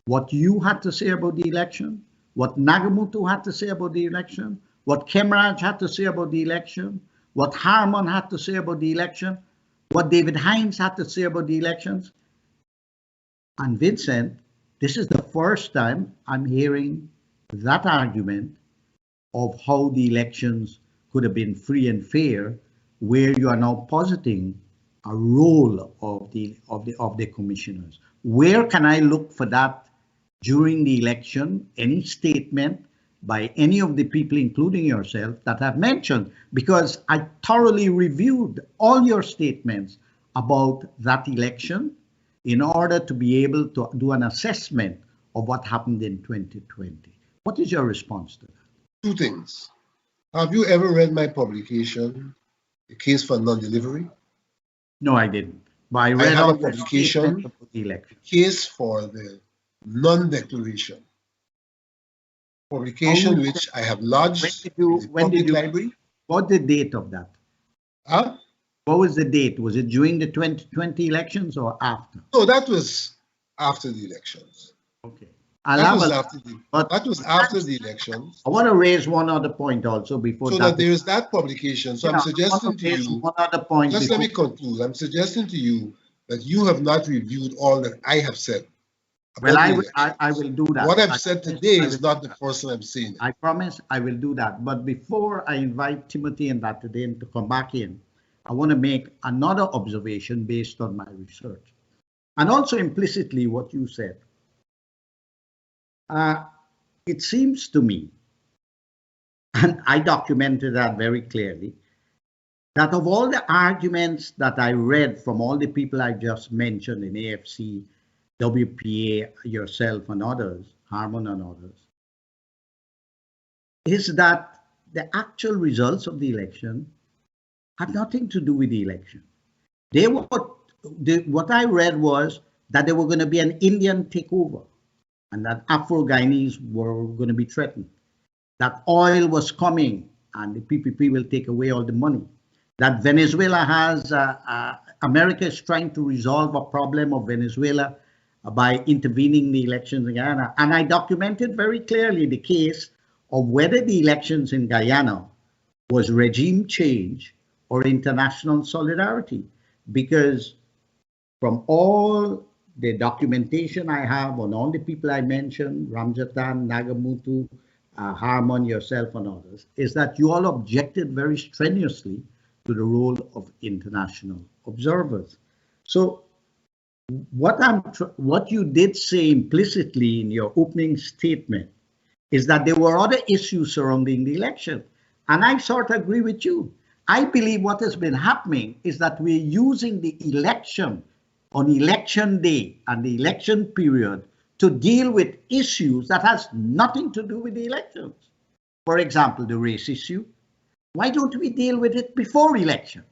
Speaker 1: what you had to say about the election, what Nagamutu had to say about the election, what Kemraj had to say about the election, what Harmon had to say about the election, what David Hines had to say about the elections. And Vincent, this is the first time I'm hearing that argument of how the elections could have been free and fair, where you are now positing a role of the commissioners. Where can I look for that during the election? Any statement by any of the people, including yourself, that I've mentioned? Because I thoroughly reviewed all your statements about that election in order to be able to do an assessment of what happened in 2020. What is your response to that?
Speaker 3: Two things. Have you ever read my publication, A Case for Non-Delivery?
Speaker 1: No, I didn't. But I read
Speaker 3: have
Speaker 1: all
Speaker 3: a
Speaker 1: your
Speaker 3: publication,
Speaker 1: statements about the election.
Speaker 3: Case for the Non-Declaration. Publication which I have lodged in the public library.
Speaker 1: What's the date of that?
Speaker 3: Huh?
Speaker 1: What was the date? Was it during the 2020 elections or after?
Speaker 3: No, that was after the elections.
Speaker 1: Okay.
Speaker 3: That was after the elections.
Speaker 1: I want to raise one other point also before
Speaker 3: so that there is that publication. So I'm suggesting to you,
Speaker 1: one other point.
Speaker 3: Just let me conclude. I'm suggesting to you that you have not reviewed all that I have said.
Speaker 1: Well, I will do that.
Speaker 3: What I've said today is not the first time I'm saying it.
Speaker 1: I promise I will do that. But before I invite Timothy and Batadine to come back in, I want to make another observation based on my research. And also implicitly what you said. It seems to me, and I documented that very clearly, that of all the arguments that I read from all the people I just mentioned in AFC, WPA, yourself and others, Harmon and others, is that the actual results of the election had nothing to do with the election. What I read was that there were going to be an Indian takeover and that Afro-Guyanese were going to be threatened, that oil was coming and the PPP will take away all the money, that Venezuela has, America is trying to resolve a problem of Venezuela by intervening in the elections in Guyana. And I documented very clearly the case of whether the elections in Guyana was regime change or international solidarity, because from all the documentation I have on all the people I mentioned, Ramjatan, Nagamutu, Harmon, yourself and others, is that you all objected very strenuously to the role of international observers. So what you did say implicitly in your opening statement is that there were other issues surrounding the election. And I sort of agree with you. I believe what has been happening is that we're using the election on election day and the election period to deal with issues that has nothing to do with the elections. For example, the race issue. Why don't we deal with it before elections?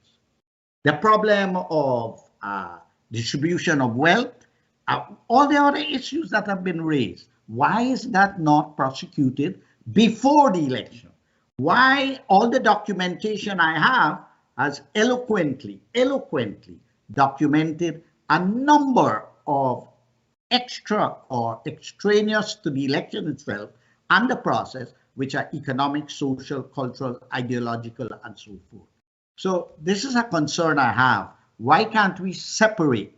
Speaker 1: The problem of distribution of wealth, all the other issues that have been raised. Why is that not prosecuted before the election? Why all the documentation I have has eloquently documented a number of extra or extraneous to the election itself and the process, which are economic, social, cultural, ideological, and so forth. So this is a concern I have. Why can't we separate?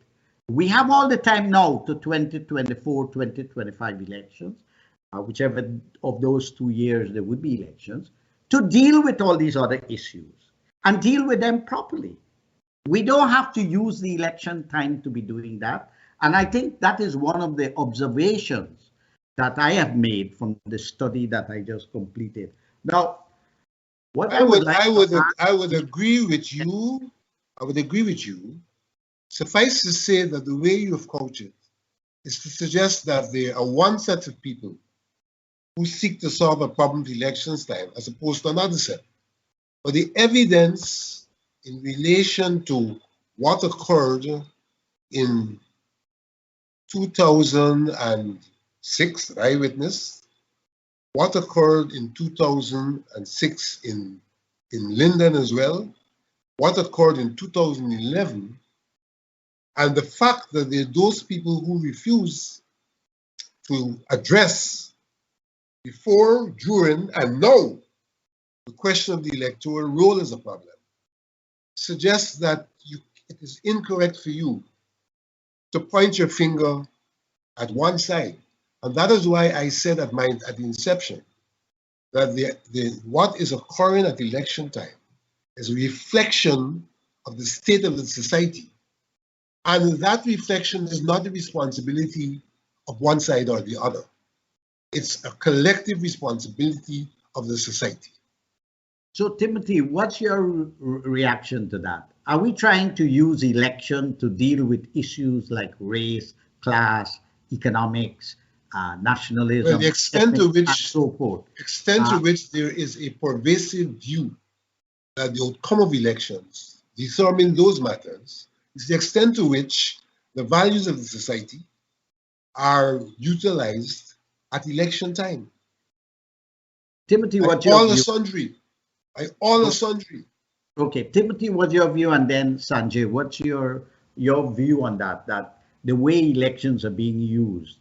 Speaker 1: We have all the time now to 2024, 2025 elections, whichever of those 2 years there would be elections, to deal with all these other issues and deal with them properly. We don't have to use the election time to be doing that. And I think that is one of the observations that I have made from the study that I just completed. Now, what I would agree with you
Speaker 3: I would agree with you. Suffice to say that the way you have couched it is to suggest that there are one set of people who seek to solve a problem at elections time as opposed to another set. But the evidence in relation to what occurred in 2006 that I witnessed, what occurred in 2006 in Linden as well, what occurred in 2011, and the fact that there are those people who refuse to address before, during, and now the question of the electoral roll is a problem, suggests that it is incorrect for you to point your finger at one side. And that is why I said at the inception that what is occurring at election time is a reflection of the state of the society. And that reflection is not the responsibility of one side or the other. It's a collective responsibility of the society.
Speaker 1: So, Timothy, what's your reaction to that? Are we trying to use election to deal with issues like race, class, economics, nationalism,
Speaker 3: well, the extent to which,
Speaker 1: and so forth?
Speaker 3: Extent to which there is a pervasive view that the outcome of elections determine those matters is the extent to which the values of the society are utilized at election time.
Speaker 1: Timothy, what's your view?
Speaker 3: Sundry.
Speaker 1: Okay, Timothy, what's your view? And then Sanjay, what's your view on that the way elections are being used?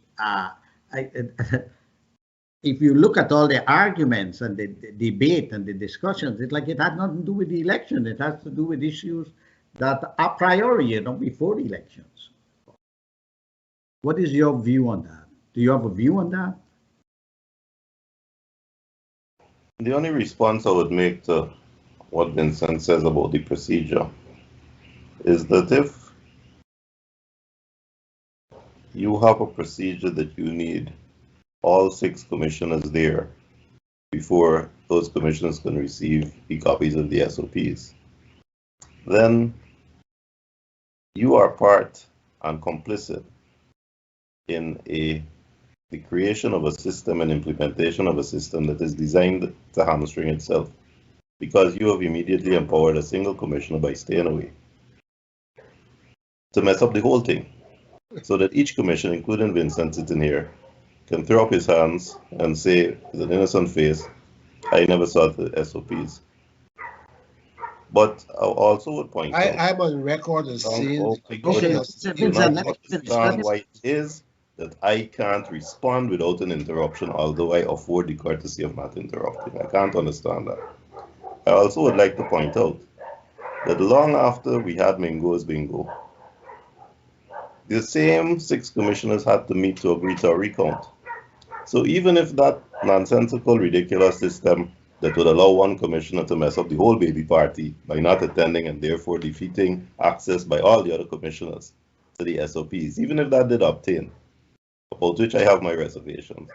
Speaker 1: If you look at all the arguments and the debate and the discussions, it's like it has nothing to do with the election. It has to do with issues that are priori, before the elections. What is your view on that? Do you have a view on that?
Speaker 4: The only response I would make to what Vincent says about the procedure is that if you have a procedure that you need all 6 commissioners there before those commissioners can receive the copies of the SOPs, then you are part and complicit in the creation of a system and implementation of a system that is designed to hamstring itself, because you have immediately empowered a single commissioner by staying away to mess up the whole thing, so that each commissioner, including Vincent sitting here, can throw up his hands and say with an innocent face, I never saw the SOPs. But I also would point out,
Speaker 3: I'm on record as saying,
Speaker 4: why it is that I can't respond without an interruption, although I afford the courtesy of not interrupting. I can't understand that. I also would like to point out that long after we had Mingo's bingo, the same 6 commissioners had to meet to agree to a recount. So even if that nonsensical, ridiculous system that would allow one commissioner to mess up the whole baby party by not attending and therefore defeating access by all the other commissioners to the SOPs, even if that did obtain, about which I have my reservations,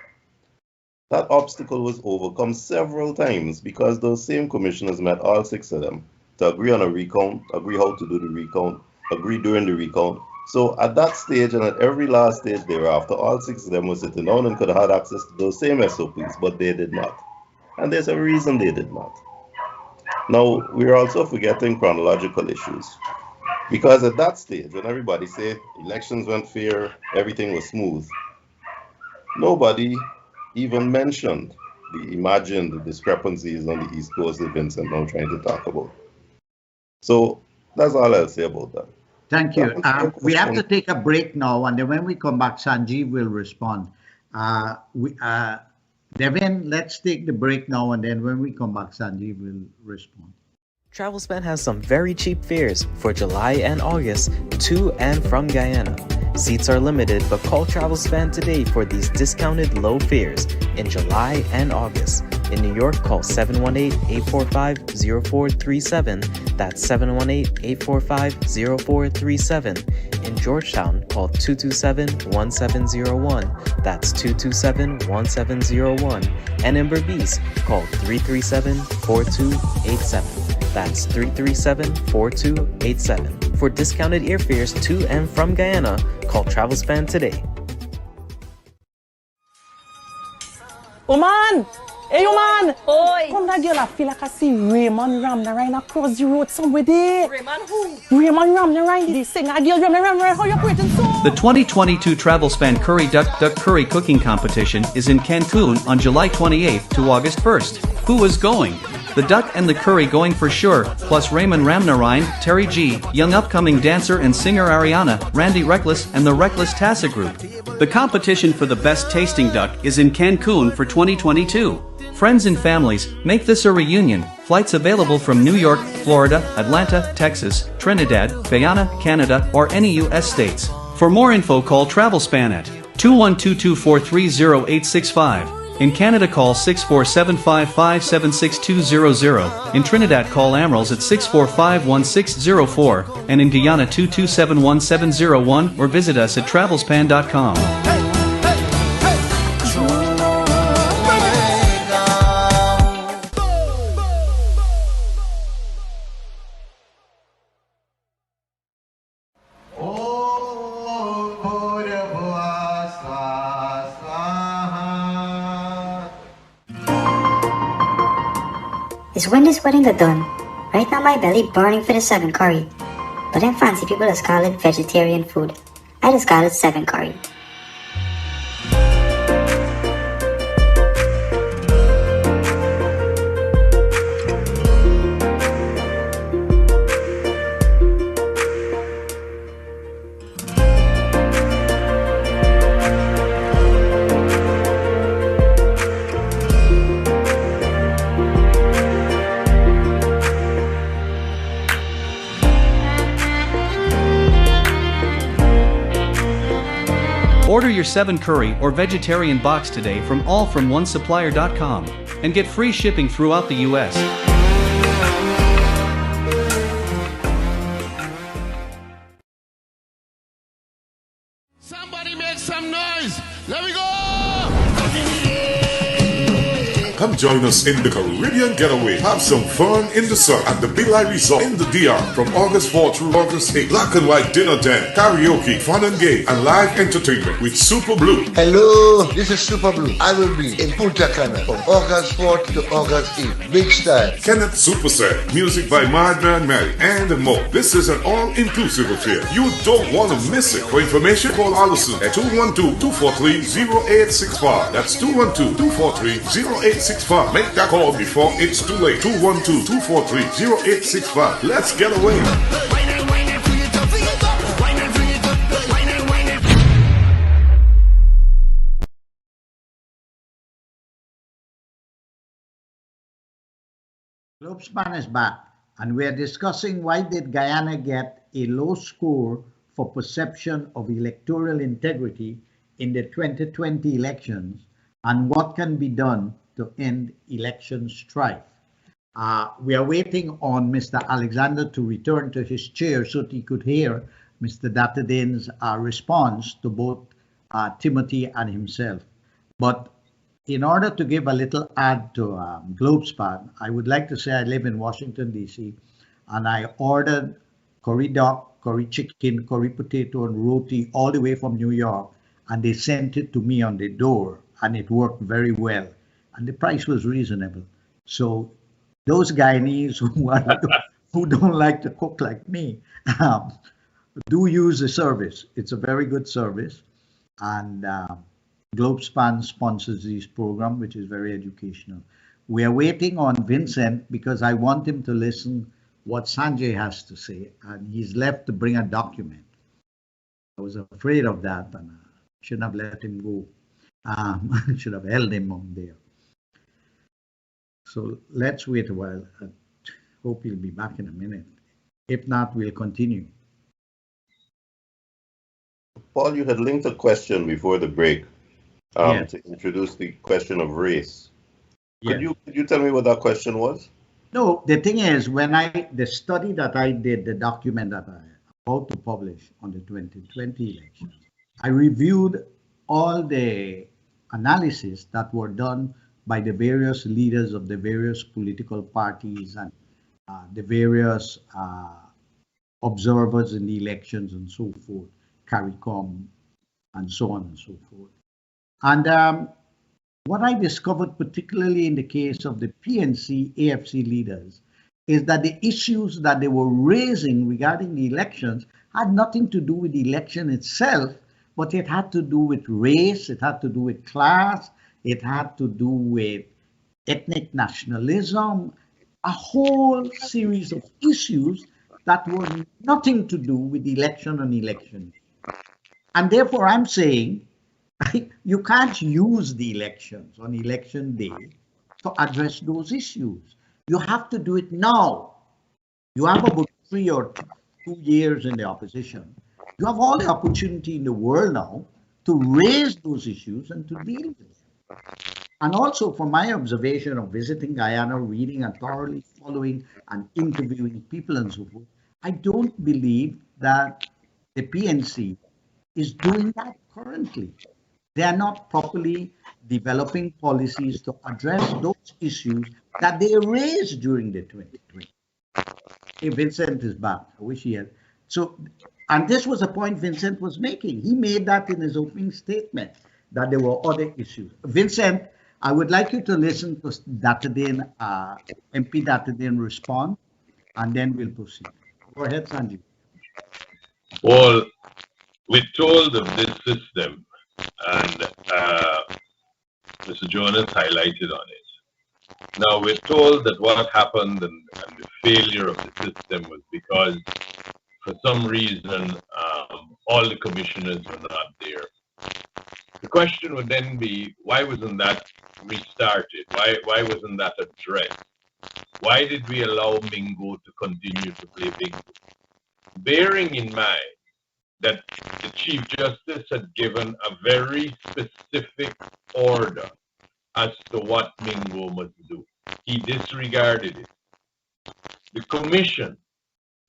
Speaker 4: that obstacle was overcome several times because those same commissioners met, all 6 of them, to agree on a recount, agree how to do the recount, agree during the recount. So at that stage and at every last stage thereafter, all 6 of them were sitting down and could have had access to those same SOPs, but they did not. And there's a reason they did not. Now, we're also forgetting chronological issues, because at that stage, when everybody said elections went fair, everything was smooth, nobody even mentioned the imagined discrepancies on the East Coast that Vincent now trying to talk about. So that's all I'll say about that.
Speaker 1: Thank you. We have to take a break now, and then when we come back, Sanjeev will respond. Devin, let's take the break now, and then when we come back, Sanjeev will respond.
Speaker 5: Travelspan has some very cheap fares for July and August to and from Guyana. Seats are limited, but call Travelspan today for these discounted low fares in July and August. In New York, call 718-845-0437. That's 718-845-0437. In Georgetown, call 227-1701. That's 227-1701. And in Berbice, call 337-4287. That's 337-4287. For discounted airfares to and from Guyana, call Travelspan today.
Speaker 6: Oman! Hey, Oman!
Speaker 7: Oi!
Speaker 6: Come that girl, I feel like I see Raymond Ramna right across the road somewhere there.
Speaker 7: Raymond who?
Speaker 6: Raymond Ramna right. They sing, I girl Raymond Ramna, how you creating so?
Speaker 8: The 2022 Travelspan Curry Duck Curry Cooking Competition is in Cancun on July 28th to August 1st. Who is going? The duck and the curry going for sure, plus Raymond Ramnarine, Terry G, young upcoming dancer and singer Ariana, Randy Reckless, and the Reckless Tassa Group. The competition for the best tasting duck is in Cancun for 2022. Friends and families, make this a reunion. Flights available from New York, Florida, Atlanta, Texas, Trinidad, Guyana, Canada, or any U.S. states. For more info, call Travelspan at 212-243-0865. In Canada, call 647-557-6200. In Trinidad, call Amerals at 645-1604. And in Guyana, 227-1701, or visit us at travelspan.com.
Speaker 9: It's when this wedding got done. Right now my belly burning for the 7 curry. But them fancy people just call it vegetarian food. I just call it 7 curry.
Speaker 8: Order your 7 curry or vegetarian box today from allfromonesupplier.com and get free shipping throughout the US.
Speaker 10: Somebody make some noise. Let me go.
Speaker 11: Come join us in the Caribbean Getaway. Have some fun in the sun at the Bilai Resort in the DR from August 4 through August 8. Black and white dinner den, karaoke, fun and game, and live entertainment with Super Blue.
Speaker 12: Hello, this is Super Blue. I will be in Punta Cana from August 4th to August 8th. Big style.
Speaker 11: Kenneth Superset, music by Madman Mary, and more. This is an all-inclusive affair. You don't want to miss it. For information, call Allison at 212-243-0865. That's 212-243-0865. Make that call before it's too late. 212-243-0865. Let's get away.
Speaker 1: Globespan is back, and we are discussing why did Guyana get a low score for perception of electoral integrity in the 2020 elections, and what can be done to end election strife. We are waiting on Mr. Alexander to return to his chair so that he could hear Mr. Datadin's response to both Timothy and himself. But in order to give a little add to Globespan, I would like to say I live in Washington, D.C., and I ordered curry duck, curry chicken, curry potato, and roti all the way from New York, and they sent it to me on the door, and it worked very well. And the price was reasonable. So those Guyanese who don't like to cook like me do use the service. It's a very good service. And Globespan sponsors this program, which is very educational. We are waiting on Vincent because I want him to listen what Sanjay has to say. And he's left to bring a document. I was afraid of that and I shouldn't have let him go. I should have held him on there. So let's wait a while. I hope he'll be back in a minute. If not, we'll continue.
Speaker 4: Paul, you had linked a question before the break to introduce the question of race. Could you tell me what that question was?
Speaker 1: No, the thing is, the study that I did, the document that I'm about to publish on the 2020 elections, I reviewed all the analysis that were done by the various leaders of the various political parties and the various observers in the elections and so forth, CARICOM, and so on and so forth. And what I discovered, particularly in the case of the PNC AFC leaders, is that the issues that they were raising regarding the elections had nothing to do with the election itself, but it had to do with race, it had to do with class, it had to do with ethnic nationalism, a whole series of issues that were nothing to do with election and election. And therefore, I'm saying you can't use the elections on election day to address those issues. You have to do it now. You have about 3 or 2 years in the opposition. You have all the opportunity in the world now to raise those issues and to deal with them. And also, from my observation of visiting Guyana, reading and thoroughly following and interviewing people and so forth, I don't believe that the PNC is doing that currently. They are not properly developing policies to address those issues that they raised during the 2020. Hey, Vincent is back. I wish he had. So, and this was a point Vincent was making. He made that in his opening statement, that there were other issues. Vincent, I would like you to listen to Datadin, MP Datadin respond, and then we'll proceed. Go ahead, Sanjeev.
Speaker 2: Well, we're told of this system, and Mr. Jonas highlighted on it. Now, we're told that what happened and the failure of the system was because, for some reason, all the commissioners were not there. The question would then be, why wasn't that restarted? Why wasn't that addressed? Why did we allow Mingo to continue to play bingo? Bearing in mind that the Chief Justice had given a very specific order as to what Mingo must do. He disregarded it. The Commission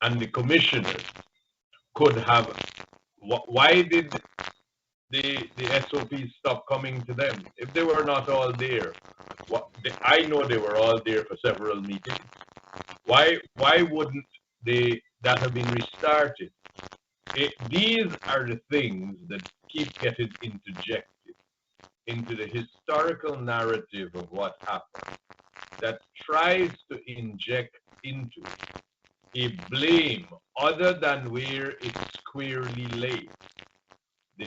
Speaker 2: and the commissioners could have, why did the SOPs stop coming to them? If they were not all there, I know they were all there for several meetings. Why wouldn't that have been restarted? These are the things that keep getting interjected into the historical narrative of what happened, that tries to inject into a blame other than where it squarely lays. The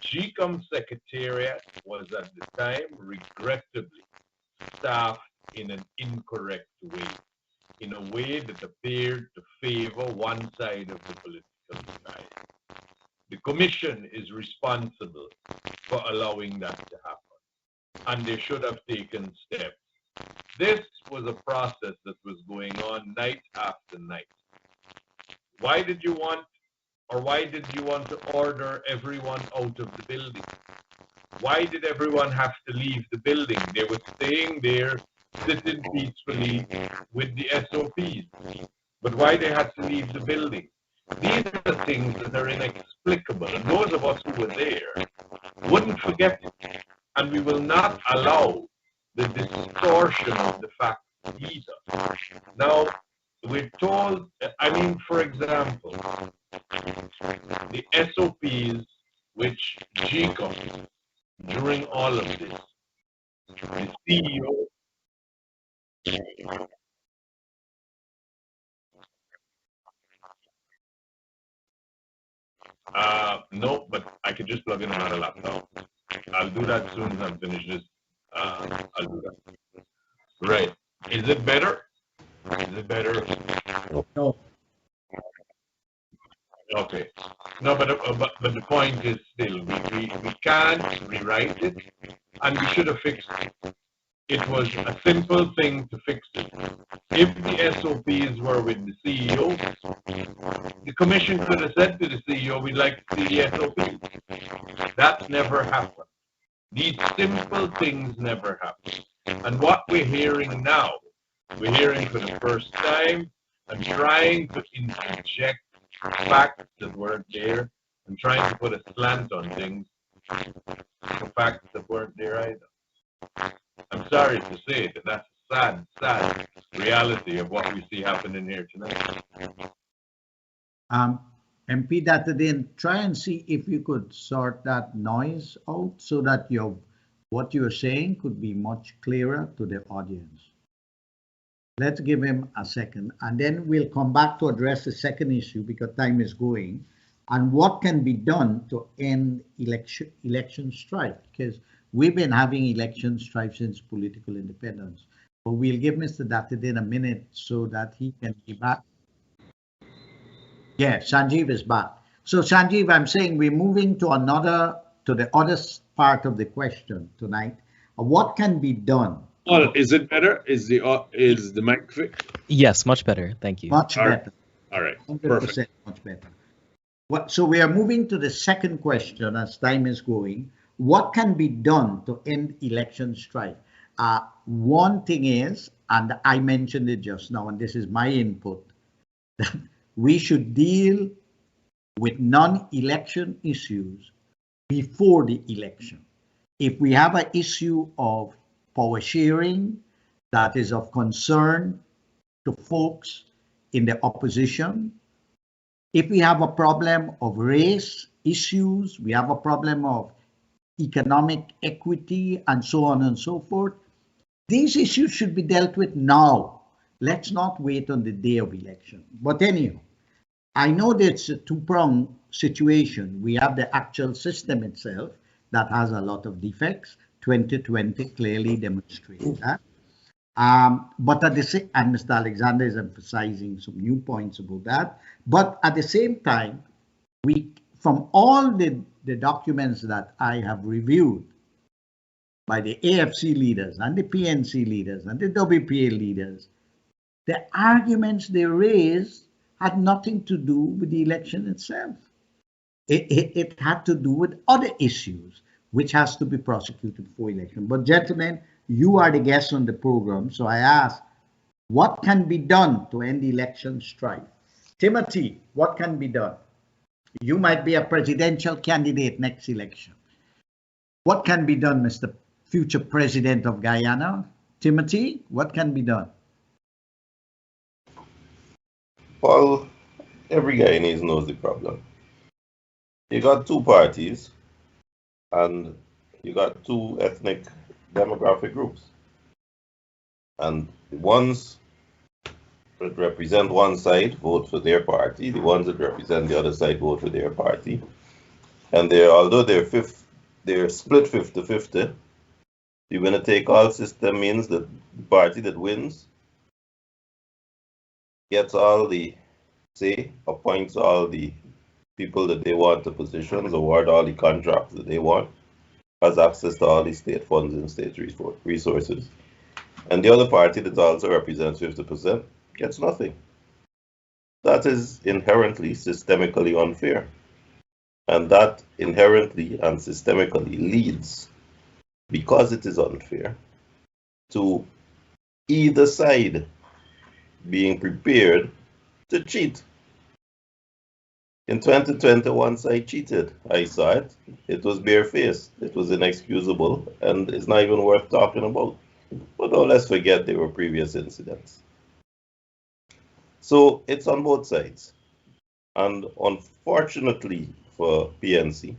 Speaker 2: GCOM Secretariat was at the time regrettably staffed in an incorrect way, in a way that appeared to favor one side of the political side. The Commission is responsible for allowing that to happen, and they should have taken steps. This was a process that was going on night after night. Why did you want to order everyone out of the building? Why did everyone have to leave the building? They were staying there, sitting peacefully with the SOPs. But why they had to leave the building? These are things that are inexplicable, and those of us who were there wouldn't forget it. And we will not allow the distortion of the facts either. Now, we're told, for example, the SOPs which GCOM, during all of this, the CEO, no, but I could just plug in another laptop. I'll do that as soon as I'm finished this. I'll do that. Right. Is it better? Is it better?
Speaker 1: No.
Speaker 2: Okay. No, but the point is still, we can't rewrite it, and we should have fixed it. It was a simple thing to fix it. If the SOPs were with the CEO, the Commission could have said to the CEO, we'd like to see the SOPs. That never happened. These simple things never happen. And what we're hearing now, we're hearing for the first time and trying to interject facts that weren't there and trying to put a slant on things, facts that weren't there either. I'm sorry to say that that's sad, sad reality of what we see happening here tonight.
Speaker 1: MP Datadin, try and see if you could sort that noise out so that what you're saying could be much clearer to the audience. Let's give him a second, and then we'll come back to address the second issue because time is going, and what can be done to end election strife, because we've been having election strife since political independence. But we'll give Mr. Datadin a minute so that he can be back. Yeah, Sanjeev is back. So Sanjeev, I'm saying we're moving to the other part of the question tonight. What can be done?
Speaker 2: Well, is it better? Is the mic fixed?
Speaker 5: Yes, much better. Thank you.
Speaker 1: Much better.
Speaker 2: All right.
Speaker 1: 100%
Speaker 2: Perfect.
Speaker 1: much better. So we are moving to the second question as time is going. What can be done to end election strife? One thing is, and I mentioned it just now, and this is my input, that we should deal with non-election issues before the election. If we have an issue of power sharing that is of concern to folks in the opposition, if we have a problem of race issues, we have a problem of economic equity, and so on and so forth, these issues should be dealt with now. Let's not wait on the day of election. But anyhow, I know that it's a two-pronged situation. We have the actual system itself that has a lot of defects. 2020 clearly demonstrates that. But at the same, and Mr. Alexander is emphasizing some new points about that. But at the same time, from all the documents that I have reviewed by the AFC leaders and the PNC leaders and the WPA leaders, the arguments they raised had nothing to do with the election itself. It had to do with other issues, which has to be prosecuted for election. But gentlemen, you are the guests on the program, so I ask, what can be done to end election strife? Timothy, what can be done? You might be a presidential candidate next election. What can be done, Mr. Future President of Guyana? Timothy, what can be done?
Speaker 4: Well, every Guyanese knows the problem. You got two parties and you got two ethnic demographic groups. And the ones that represent one side vote for their party, the ones that represent the other side vote for their party. And although they're split 50-50, you're going to take all system means that the party that wins gets all the say, appoints all the people that they want to positions, award all the contracts that they want, has access to all the state funds and state resources. And the other party that also represents 50% gets nothing. That is inherently systemically unfair. And that inherently and systemically leads, because it is unfair, to either side being prepared to cheat. In 2020, one side cheated. I saw it. It was barefaced. It was inexcusable, and it's not even worth talking about. But don't let's forget there were previous incidents. So it's on both sides. And unfortunately for PNC,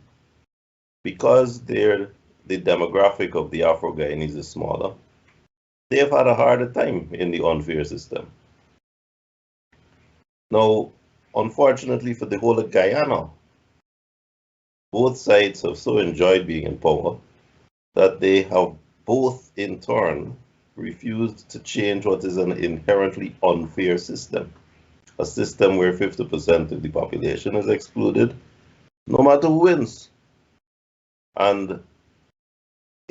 Speaker 4: because the demographic of the Afro-Guyanese is smaller, they've had a harder time in the unfair system. Now, unfortunately for the whole of Guyana, both sides have so enjoyed being in power that they have both in turn refused to change what is an inherently unfair system. A system where 50% of the population is excluded, no matter who wins. And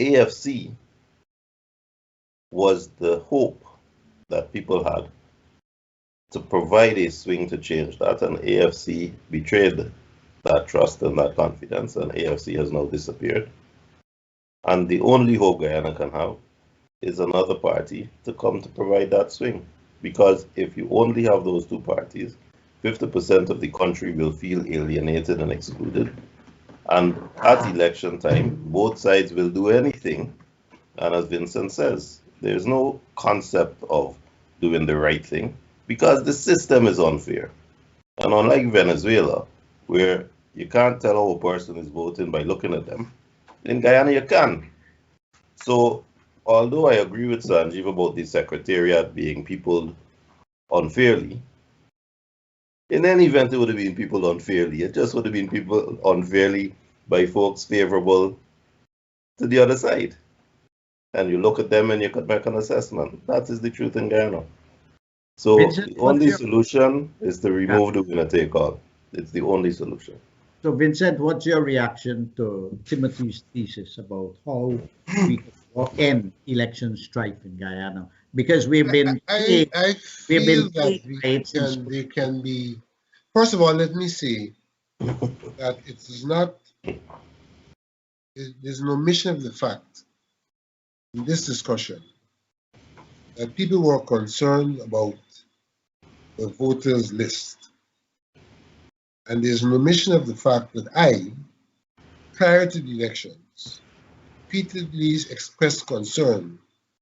Speaker 4: AFC was the hope that people had to provide a swing to change that, and AFC betrayed that trust and that confidence, and AFC has now disappeared. And the only hope Guyana can have is another party to come to provide that swing. Because if you only have those two parties, 50% of the country will feel alienated and excluded. And at election time, both sides will do anything. And as Vincent says, There's no concept of doing the right thing because the system is unfair. And unlike Venezuela, where you can't tell how a person is voting by looking at them, in Guyana you can. So, although I agree with Sanjeev about the secretariat being peopled unfairly, in any event, it would have been peopled unfairly. It just would have been people unfairly by folks favorable to the other side. And you look at them and you could make an assessment. That is the truth in Guyana. So
Speaker 1: Vincent,
Speaker 4: the
Speaker 1: what's
Speaker 4: only
Speaker 1: your
Speaker 4: solution is to remove the winner take all. It's the only solution.
Speaker 1: So, Vincent, what's your reaction to Timothy's thesis about how we can end election strife in Guyana? Because we've been
Speaker 3: I
Speaker 1: we've been
Speaker 3: feel that there can be. First of all, let me say that it is not. There's an omission of the fact in this discussion that people were concerned about the voters list, and there's an omission of the fact that I, prior to the elections, repeatedly expressed concern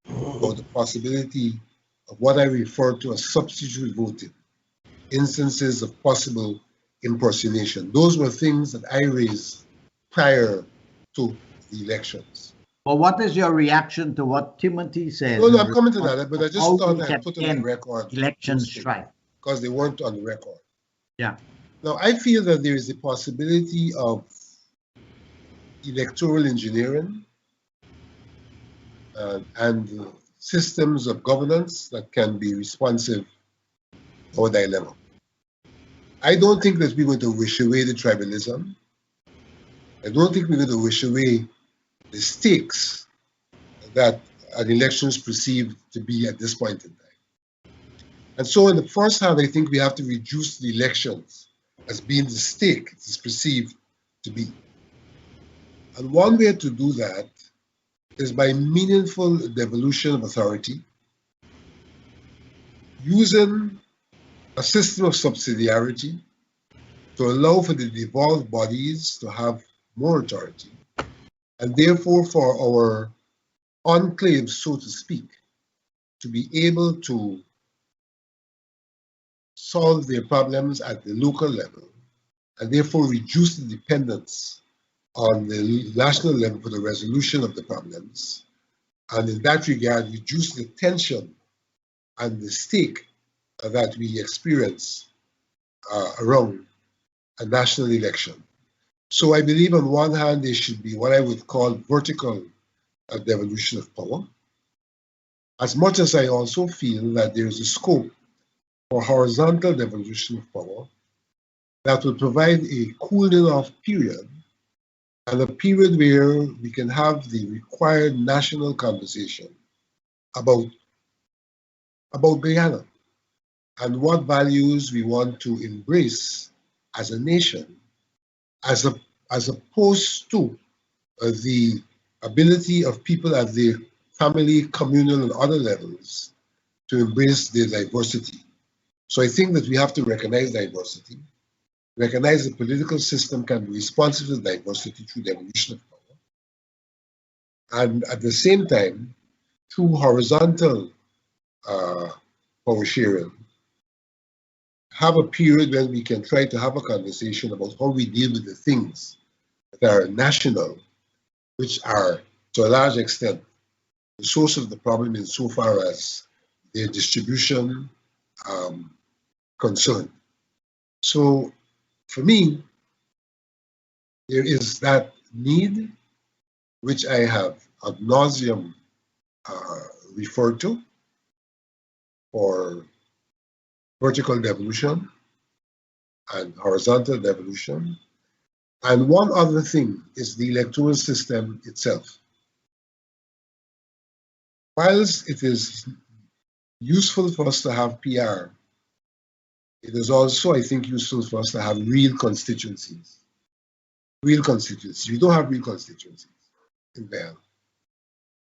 Speaker 3: about the possibility of what I refer to as substitute voting, instances of possible impersonation. Those were things that I raised prior to the elections.
Speaker 1: Well, what is your reaction to what Timothy said?
Speaker 3: No, I'm coming to that, but I just
Speaker 1: how
Speaker 3: thought
Speaker 1: we
Speaker 3: I'd
Speaker 1: can
Speaker 3: put on the
Speaker 1: end
Speaker 3: record
Speaker 1: election strife.
Speaker 3: because they weren't on the record.
Speaker 1: Yeah.
Speaker 3: Now, I feel that there is a possibility of electoral engineering and systems of governance that can be responsive to our dilemma. I don't think that we're going to wish away the tribalism. I don't think we're going to wish away the stakes that an election is perceived to be at this point in time. And so in the first hand, I think we have to reduce the elections as being the stake it is perceived to be. And one way to do that is by meaningful devolution of authority, using a system of subsidiarity to allow for the devolved bodies to have more authority, and therefore for our enclaves, so to speak, to be able to solve their problems at the local level, and therefore reduce the dependence on the national level for the resolution of the problems, and in that regard, reduce the tension and the stake that we experience around a national election. So I believe on one hand, there should be what I would call vertical devolution of power, as much as I also feel that there is a scope for horizontal devolution of power that will provide a cooling off period and a period where we can have the required national conversation about Guyana and what values we want to embrace as a nation, as opposed to the ability of people at their family, communal, and other levels to embrace their diversity. So I think that we have to recognize diversity, recognize the political system can be responsive to diversity through the evolution of power, and at the same time, through horizontal power sharing, have a period when we can try to have a conversation about how we deal with the things that are national, which are, to a large extent, the source of the problem insofar as their distribution concerned. So, for me, there is that need, which I have ad nauseum referred to, for vertical devolution and horizontal devolution. And one other thing is the electoral system itself. Whilst it is useful for us to have PR, it is also, I think, useful for us to have real constituencies. Real constituencies. We don't have real constituencies in there.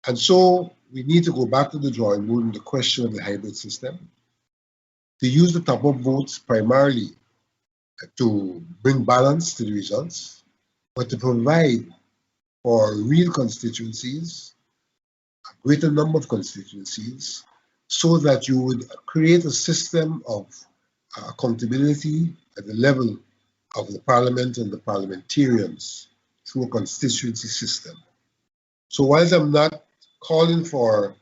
Speaker 3: And so we need to go back to the drawing board in the question of the hybrid system, to use the top-up votes primarily to bring balance to the results, but to provide for real constituencies a greater number of constituencies so that you would create a system of accountability at the level of the parliament and the parliamentarians through a constituency system. So whilst I'm not calling for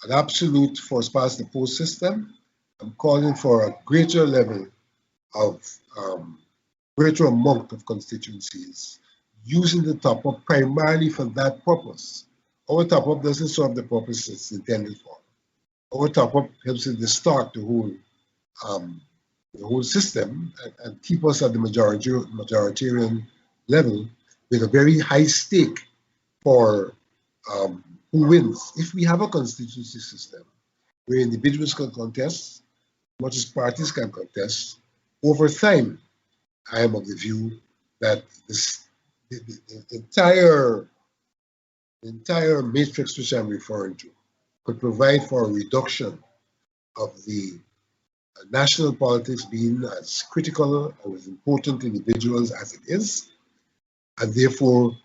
Speaker 3: an absolute first past the post system, I'm calling for a greater level of greater amount of constituencies using the top-up primarily for that purpose. Our top-up doesn't serve the purpose it's intended for. Our top-up helps to distort the whole system and keep us at the majoritarian level with a very high stake for who wins. If we have a constituency system where individuals can contest, much as parties can contest, over time, I am of the view that the entire matrix which I'm referring to could provide for a reduction of the national politics being as critical and as important individuals as it is, and therefore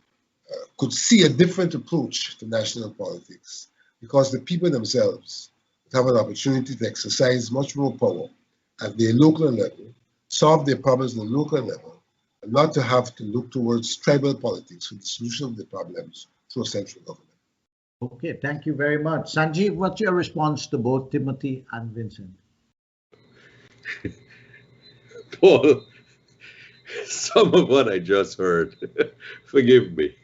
Speaker 3: could see a different approach to national politics because the people themselves have an opportunity to exercise much more power at their local level, solve their problems at the local level, and not to have to look towards tribal politics for the solution of the problems through central government.
Speaker 1: Okay, thank you very much. Sanjeev, what's your response to both Timothy and Vincent?
Speaker 2: Paul, some of what I just heard, forgive me,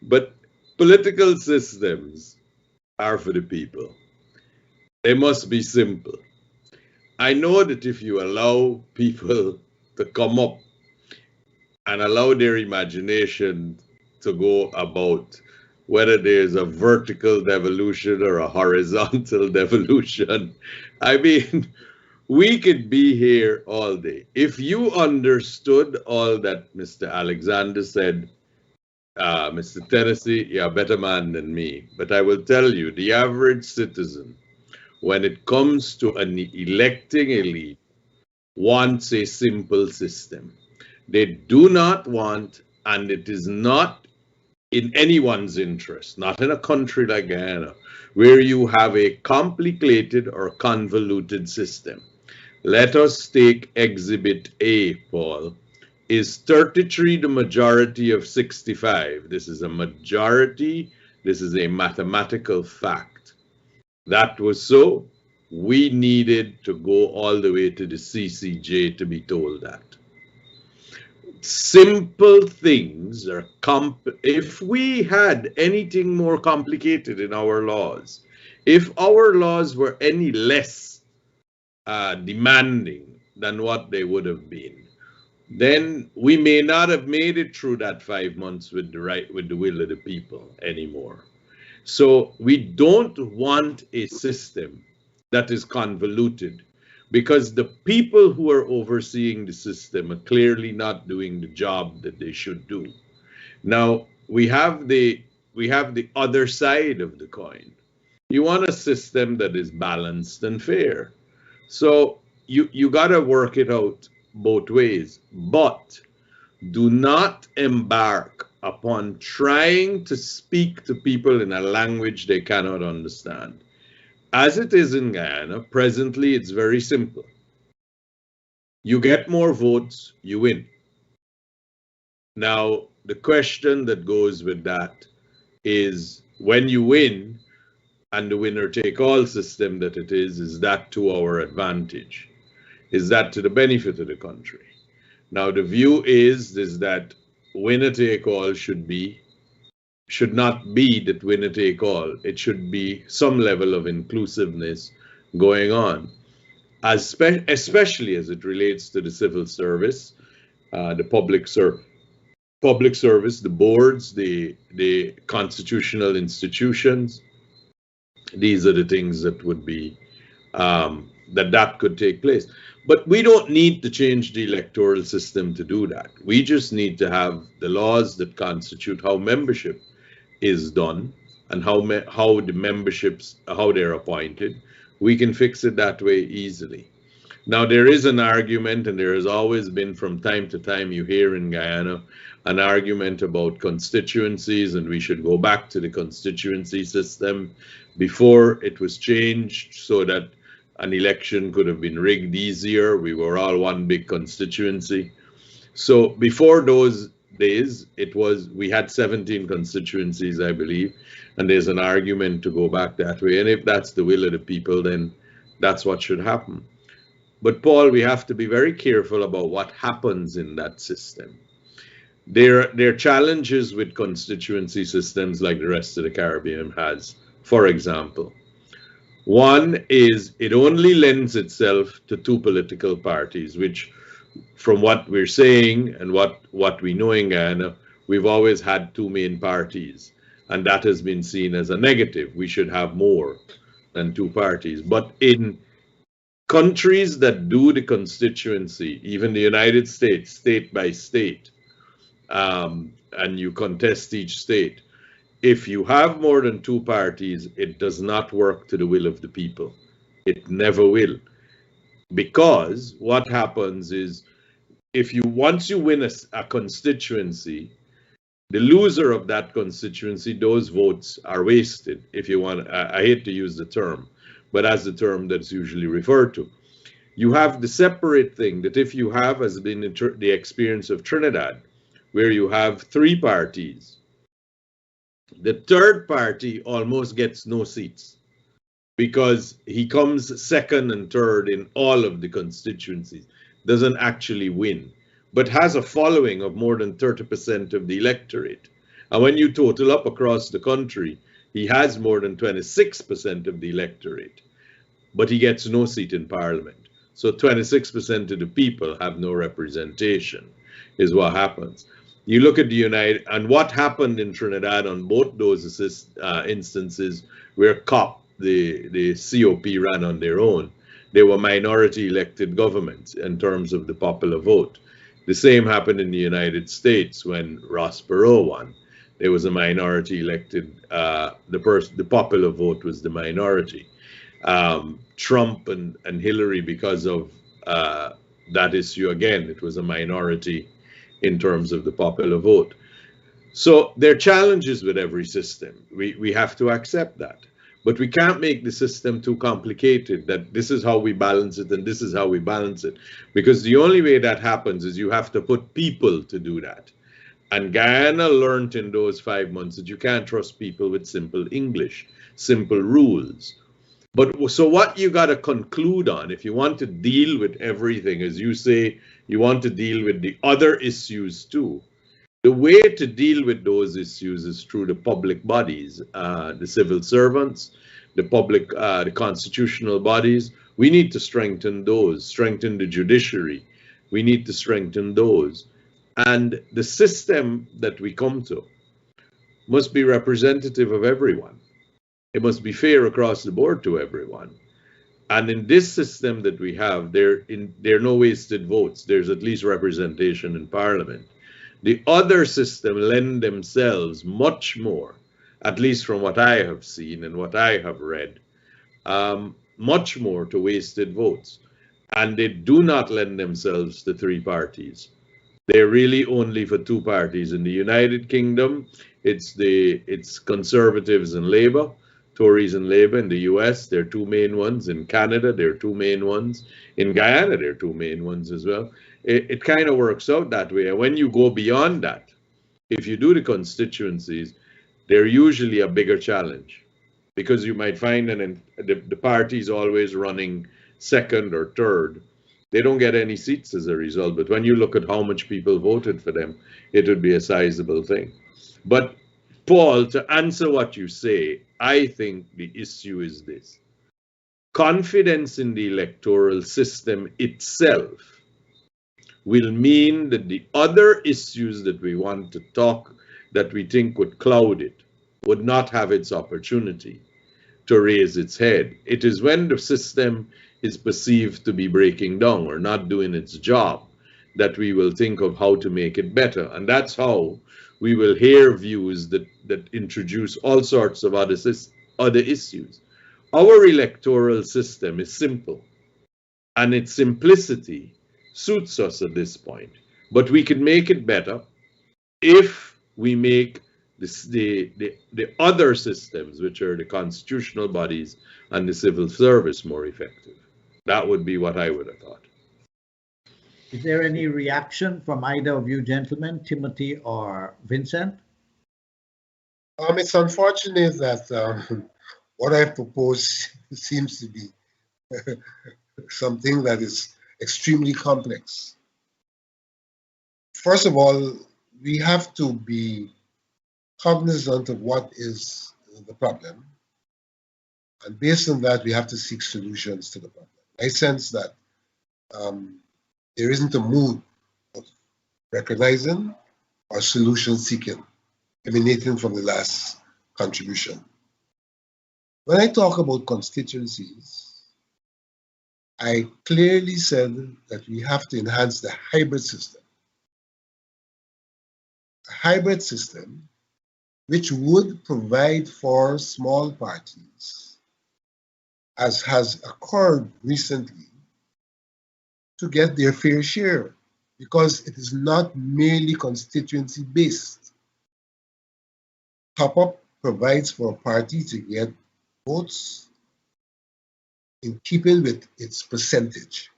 Speaker 2: but political systems are for the people. They must be simple. I know that if you allow people to come up and allow their imagination to go about whether there's a vertical devolution or a horizontal devolution, I mean, we could be here all day. If you understood all that Mr. Alexander said, Mr. Tennessee, you're a better man than me. But I will tell you, the average citizen, when it comes to an electing elite, wants a simple system. They do not want, and it is not in anyone's interest, not in a country like Guyana, where you have a complicated or convoluted system. Let us take Exhibit A, Paul. Is 33 the majority of 65? This is a majority. This is a mathematical fact. That was so. We needed to go all the way to the CCJ to be told that. Simple things are if we had anything more complicated in our laws, if our laws were any less demanding than what they would have been, then we may not have made it through that 5 months with the will of the people anymore. So we don't want a system that is convoluted, because the people who are overseeing the system are clearly not doing the job that they should do. Now we have the other side of the coin. You want a system that is balanced and fair. So you got to work it out both ways, but do not embark upon trying to speak to people in a language they cannot understand. As it is in Guyana, presently it's very simple. You get more votes, you win. Now, the question that goes with that is, when you win, and the winner-take-all system that it is that to our advantage? Is that to the benefit of the country? Now, the view is that winner-take-all should not be that winner-take-all. It should be some level of inclusiveness going on, especially as it relates to the civil service, the public service, the boards, the constitutional institutions. These are the things that would be, that could take place. But we don't need to change the electoral system to do that. We just need to have the laws that constitute how membership is done and how the memberships, how they're appointed. We can fix it that way easily. Now, there is an argument, and there has always been from time to time, you hear in Guyana, an argument about constituencies, and we should go back to the constituency system before it was changed so that an election could have been rigged easier. We were all one big constituency. So before those days, we had 17 constituencies, I believe, and there's an argument to go back that way. And if that's the will of the people, then that's what should happen. But Paul, we have to be very careful about what happens in that system. There are challenges with constituency systems like the rest of the Caribbean has. For example, one is it only lends itself to two political parties, which from what we're saying and what we know in Guyana, we've always had two main parties, and that has been seen as a negative. We should have more than two parties. But in countries that do the constituency, even the United States, state by state, and you contest each state, if you have more than two parties, it does not work to the will of the people. It never will. Because what happens is, once you win a constituency, the loser of that constituency, those votes are wasted. If you want, I hate to use the term, but as the term that's usually referred to. You have the separate thing that if you have, as been the experience of Trinidad, where you have three parties, the third party almost gets no seats because he comes second and third in all of the constituencies, doesn't actually win, but has a following of more than 30% of the electorate. And when you total up across the country, he has more than 26% of the electorate, but he gets no seat in parliament. So 26% of the people have no representation, is what happens. You look at the United, and what happened in Trinidad on both those instances where the COP ran on their own, they were minority elected governments in terms of the popular vote. The same happened in the United States when Ross Perot won. There was a minority elected, the popular vote was the minority. Trump and Hillary, because of that issue, again, it was a minority in terms of the popular vote. So there are challenges with every system. We have to accept that. But we can't make the system too complicated, that this is how we balance it and this is how we balance it. Because the only way that happens is you have to put people to do that. And Guyana learned in those 5 months that you can't trust people with simple English, simple rules. But so what you got to conclude on, if you want to deal with everything, as you say, you want to deal with the other issues too. The way to deal with those issues is through the public bodies, the civil servants, the constitutional bodies. We need to strengthen those, strengthen the judiciary. We need to strengthen those. And the system that we come to must be representative of everyone. It must be fair across the board to everyone. And in this system that we have, there are no wasted votes. There's at least representation in Parliament. The other system lend themselves much more, at least from what I have seen and what I have read, much more to wasted votes. And they do not lend themselves to three parties. They're really only for two parties. In the United Kingdom, it's Conservatives and Labour, Tories and Labour. In the US, there are two main ones. In Canada, there are two main ones. In Guyana, there are two main ones as well. It kind of works out that way. And when you go beyond that, if you do the constituencies, they're usually a bigger challenge, because you might find that the parties always running second or third, they don't get any seats as a result. But when you look at how much people voted for them, it would be a sizable thing. But Paul, to answer what you say, I think the issue is this. Confidence in the electoral system itself will mean that the other issues that we want to talk, that we think would cloud it, would not have its opportunity to raise its head. It is when the system is perceived to be breaking down or not doing its job that we will think of how to make it better. And that's how we will hear views that introduce all sorts of other issues. Our electoral system is simple. and its simplicity suits us at this point. But we could make it better if we make the other systems, which are the constitutional bodies and the civil service, more effective. That would be what I would have thought.
Speaker 1: Is there any reaction from either of you gentlemen, Timothy or Vincent?
Speaker 3: It's unfortunate that what I propose seems to be something that is extremely complex. First of all, we have to be cognizant of what is the problem. And based on that, we have to seek solutions to the problem. I sense that there isn't a mood of recognizing or solution seeking emanating from the last contribution. When I talk about constituencies, I clearly said that we have to enhance the hybrid system. A hybrid system which would provide for small parties, as has occurred recently, to get their fair share, because it is not merely constituency based. Top-up provides for a party to get votes in keeping with its percentage.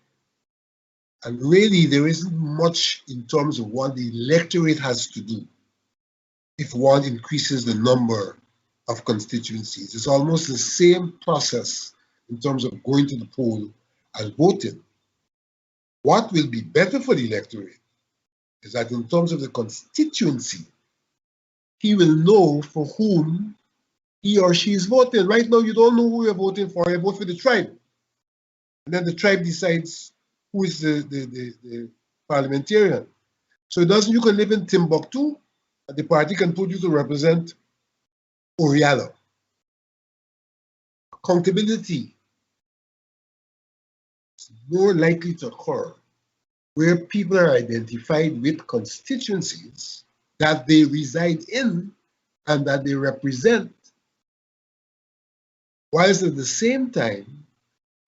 Speaker 3: And really, there isn't much in terms of what the electorate has to do if one increases the number of constituencies. It's almost the same process in terms of going to the poll and voting. What will be better for the electorate is that in terms of the constituency, he will know for whom he or she is voting. Right now, you don't know who you're voting for. You vote for the tribe. And then the tribe decides who is the parliamentarian. So it doesn't, you can live in Timbuktu, and the party can put you to represent Oriala. Accountability is more likely to occur where people are identified with constituencies that they reside in and that they represent, whilst at the same time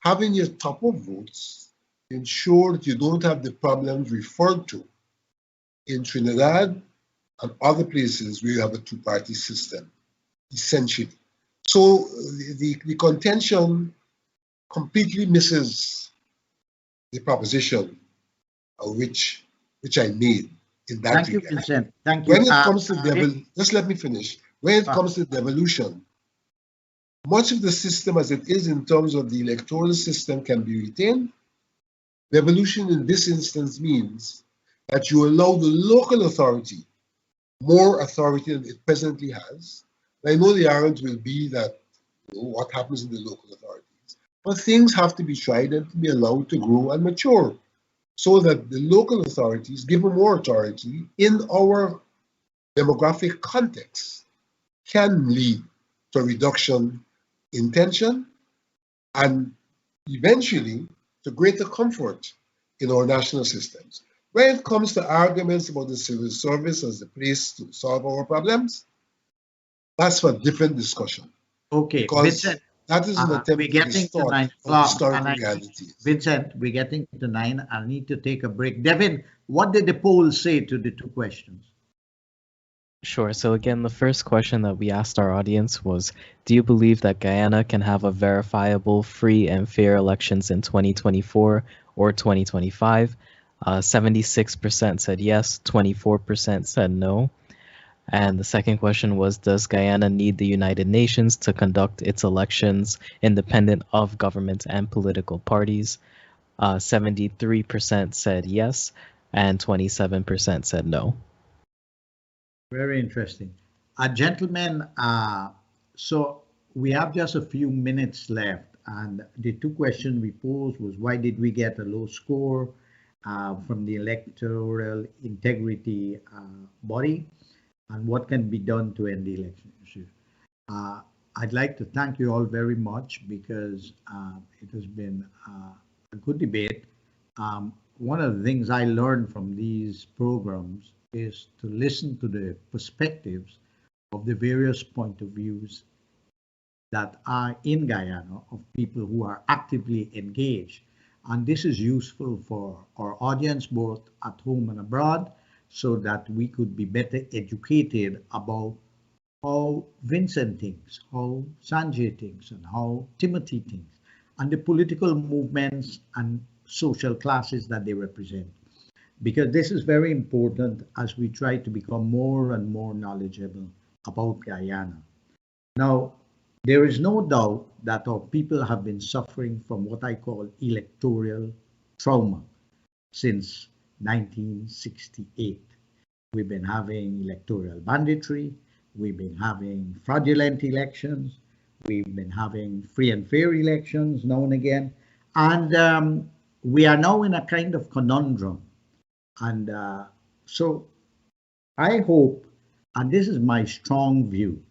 Speaker 3: having your top of votes ensure that you don't have the problems referred to in Trinidad and other places where you have a two-party system, essentially. So the contention completely misses the proposition which I made in that
Speaker 1: Thank
Speaker 3: regard.
Speaker 1: you, Vincent. Thank you.
Speaker 3: When it comes to just let me finish. When it comes to devolution, much of the system as it is in terms of the electoral system can be retained. Devolution in this instance means that you allow the local authority more authority than it presently has. I know the argument will be that what happens in the local authorities, but things have to be tried and to be allowed to grow and mature so that the local authorities, given more authority in our demographic context, can lead to a reduction in tension and eventually to greater comfort in our national systems. When it comes to arguments about the civil service as the place to solve our problems, that's for a different discussion.
Speaker 1: Okay,
Speaker 3: because
Speaker 1: Vincent,
Speaker 3: that is an attempt
Speaker 1: we're
Speaker 3: to
Speaker 1: getting to
Speaker 3: distort
Speaker 1: 9
Speaker 3: of
Speaker 1: o'clock,
Speaker 3: historical
Speaker 1: and
Speaker 3: realities.
Speaker 1: Vincent, we're getting to 9. I need to take a break. Devin, what did the poll say to the two questions?
Speaker 5: Sure. So again, the first question that we asked our audience was, do you believe that Guyana can have a verifiable, free, and fair elections in 2024 or 2025? 76% said yes, 24% said no. And the second question was, does Guyana need the United Nations to conduct its elections independent of government and political parties? 73% said yes, and 27% said no.
Speaker 1: Very interesting. Gentlemen, so we have just a few minutes left, and the two questions we posed was, why did we get a low score from the electoral integrity body, and what can be done to end the election issue? I'd like to thank you all very much because it has been a good debate. One of the things I learned from these programs is to listen to the perspectives of the various point of views that are in Guyana, of people who are actively engaged. And this is useful for our audience both at home and abroad so that we could be better educated about how Vincent thinks, how Sanjay thinks, and how Timothy thinks, and the political movements and social classes that they represent. Because this is very important as we try to become more and more knowledgeable about Guyana. Now, there is no doubt that our people have been suffering from what I call electoral trauma since 1968. We've been having electoral banditry, we've been having fraudulent elections, we've been having free and fair elections now and again, and we are now in a kind of conundrum. And so I hope, and this is my strong view,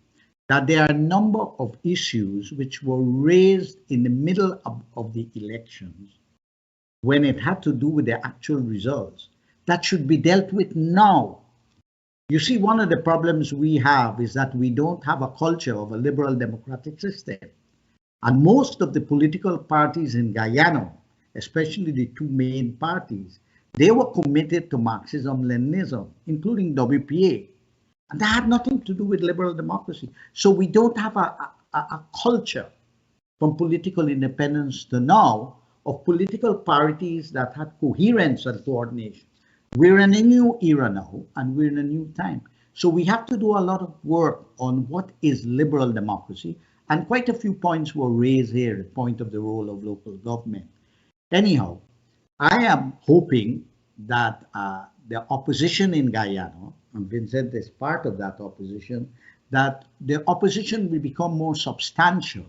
Speaker 1: that there are a number of issues which were raised in the middle of the elections when it had to do with the actual results that should be dealt with now. You see, one of the problems we have is that we don't have a culture of a liberal democratic system. And most of the political parties in Guyana, especially the two main parties, they were committed to Marxism-Leninism, including WPA. And that had nothing to do with liberal democracy. So we don't have a culture from political independence to now of political parties that had coherence and coordination. We're in a new era now, and we're in a new time. So we have to do a lot of work on what is liberal democracy. And quite a few points were raised here, the point of the role of local government. Anyhow, I am hoping that the opposition in Guyana, and Vincent is part of that opposition, that the opposition will become more substantial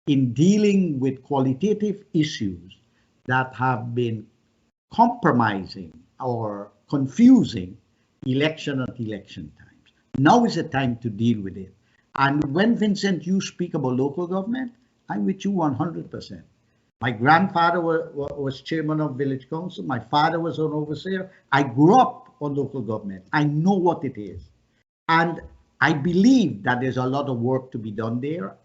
Speaker 1: in dealing with qualitative issues that have been compromising or confusing election at election times. Now is the time to deal with it. And when, Vincent, you speak about local government, I'm with you 100%. My grandfather was chairman of village council. My father was an overseer. I grew up on local government. I know what it is. And I believe that there's a lot of work to be done there.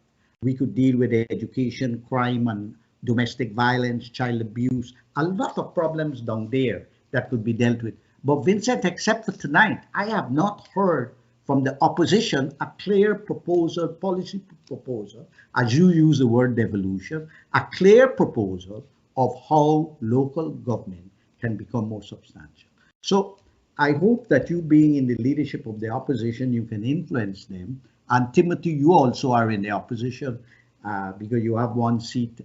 Speaker 1: We could deal with education, crime, and domestic violence, child abuse, a lot of problems down there that could be dealt with. But Vincent, except for tonight, I have not heard from the opposition a clear proposal, policy proposal, as you use the word devolution, a clear proposal of how local government can become more substantial. So I hope that you being in the leadership of the opposition, you can influence them. And Timothy, you also are in the opposition because you have one seat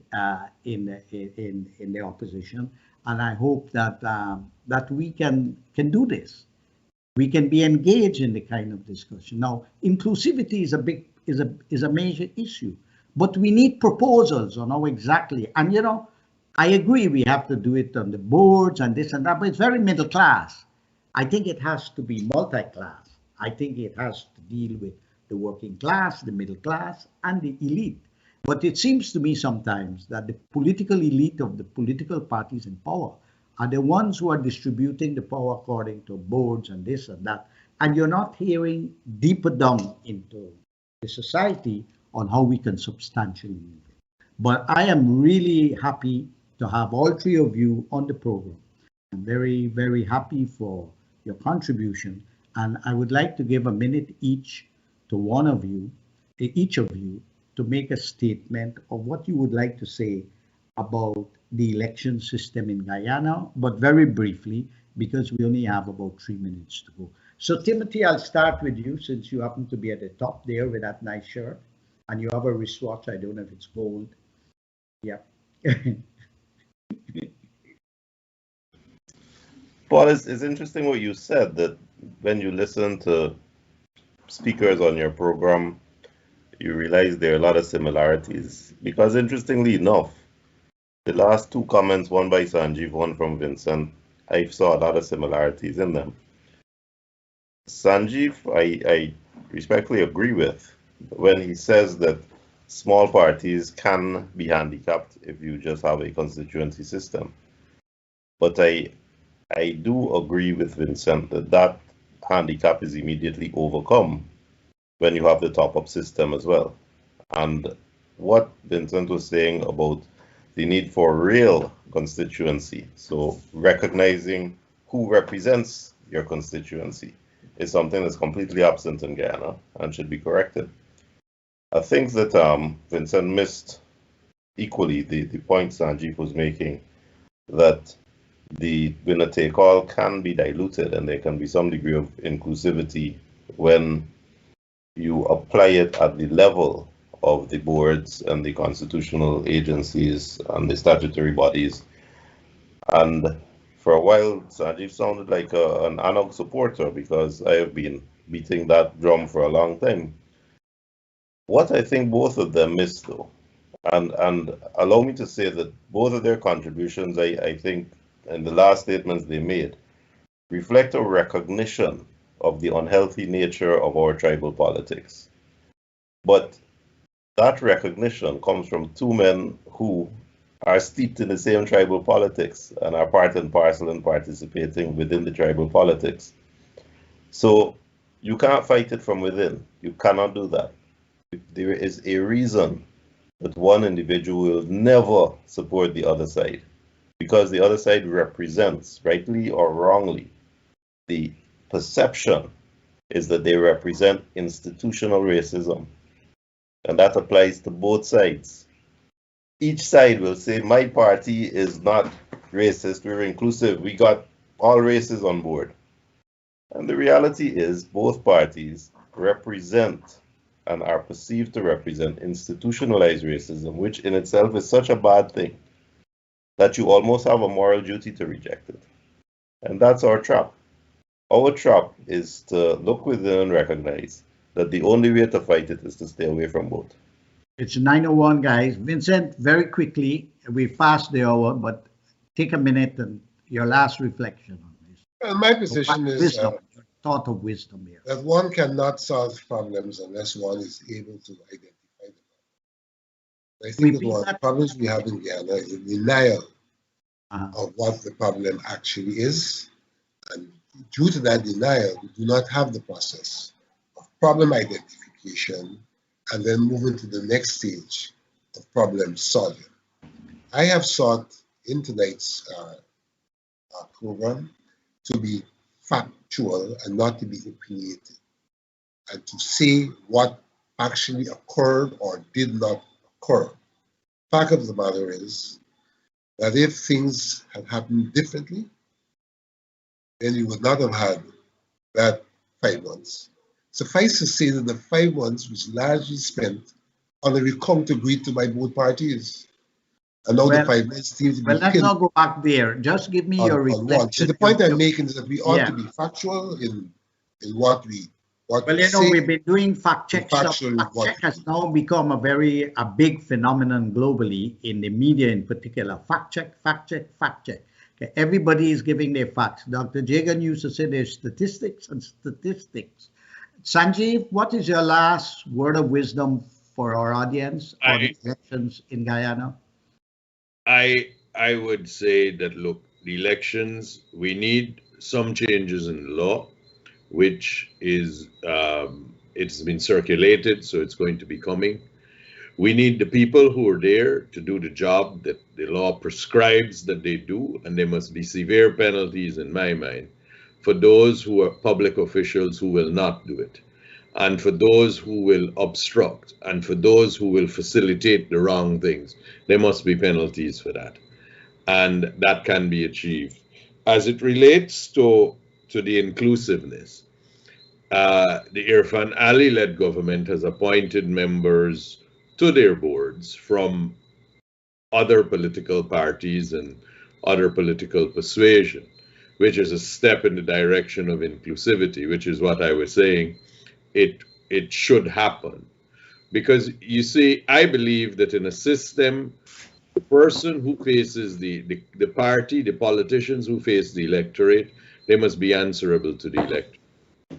Speaker 1: in the opposition. And I hope that that we can do this. We can be engaged in the kind of discussion. Now, inclusivity is a major issue, but we need proposals on how exactly. And you know, I agree we have to do it on the boards and this and that, but it's very middle class. I think it has to be multi-class. I think it has to deal with the working class, the middle class, and the elite. But it seems to me sometimes that the political elite of the political parties in power are the ones who are distributing the power according to boards and this and that. And you're not hearing deeper down into the society on how we can substantially move it. But I am really happy to have all three of you on the program. I'm very, very happy for your contribution. And I would like to give a minute each to one of you, each of you, to make a statement of what you would like to say about the election system in Guyana, but very briefly, because we only have about 3 minutes to go. So Timothy, I'll start with you since you happen to be at the top there with that nice shirt and you have a wristwatch. I don't know if it's gold. Yeah.
Speaker 4: Paul, it's interesting what you said, that when you listen to speakers on your program, you realize there are a lot of similarities. Because interestingly enough, the last two comments, one by Sanjeev, one from Vincent, I saw a lot of similarities in them. Sanjeev, I respectfully agree with when he says that small parties can be handicapped if you just have a constituency system. But I do agree with Vincent that that handicap is immediately overcome when you have the top-up system as well. And what Vincent was saying about the need for real constituency. So recognizing who represents your constituency is something that's completely absent in Guyana and should be corrected. I think that Vincent missed equally the point Sanjeev was making, that the winner-take-all can be diluted and there can be some degree of inclusivity when you apply it at the level of the boards and the constitutional agencies and the statutory bodies. And for a while, Sanjeev sounded like an ANOG supporter, because I have been beating that drum for a long time. What I think both of them missed, though, and allow me to say that both of their contributions, I think, in the last statements they made, reflect a recognition of the unhealthy nature of our tribal politics. But that recognition comes from two men who are steeped in the same tribal politics and are part and parcel in participating within the tribal politics. So you can't fight it from within. You cannot do that. There is a reason that one individual will never support the other side, because the other side represents, rightly or wrongly, the perception is that they represent institutional racism. And that applies to both sides. Each side will say, my party is not racist, we're inclusive, we got all races on board. And the reality is both parties represent and are perceived to represent institutionalized racism, which in itself is such a bad thing that you almost have a moral duty to reject it. And that's our trap. Our trap is to look within and recognize that the only way to fight it is to stay away from both.
Speaker 1: It's 9:01, guys. Vincent, very quickly, we passed the hour, but take a minute and your last reflection on this.
Speaker 3: Well, my position is
Speaker 1: wisdom, your thought of wisdom here.
Speaker 3: that one cannot solve problems unless one is able to identify them. I think that one of the problems we have in Guyana is a denial of what the problem actually is. And due to that denial, we do not have the process of problem identification and then moving to the next stage of problem solving. I have sought in tonight's program to be factual and not to be opinionated, and to say what actually occurred or did not occur. Fact of the matter is that if things had happened differently, then you would not have had that 5 months. Suffice to say that the 5 months was largely spent on a recount agreed to by both parties. And now the 5 months seems to be...
Speaker 1: Well, let's not go back there. Just give me your reflection.
Speaker 3: So the point I'm making is that we ought to be factual in what we...
Speaker 1: Well, you know, we've been doing fact check stuff. Fact check has now become a big phenomenon globally, in the media in particular. Fact check, fact check, fact check. Okay, everybody is giving their facts. Dr. Jagan used to say there's statistics and statistics. Sanjeev, what is your last word of wisdom for our audience on elections in Guyana?
Speaker 2: I would say that, look, the elections, we need some changes in the law, which is, it's been circulated, so it's going to be coming. We need the people who are there to do the job that the law prescribes that they do, and there must be severe penalties, in my mind, for those who are public officials who will not do it, and for those who will obstruct, and for those who will facilitate the wrong things. There must be penalties for that, and that can be achieved. As it relates to the inclusiveness, the Irfan Ali-led government has appointed members to their boards from other political parties and other political persuasion, which is a step in the direction of inclusivity, which is what I was saying. It should happen. Because you see, I believe that in a system, the person who faces the party, the politicians who face the electorate, they must be answerable to the electorate.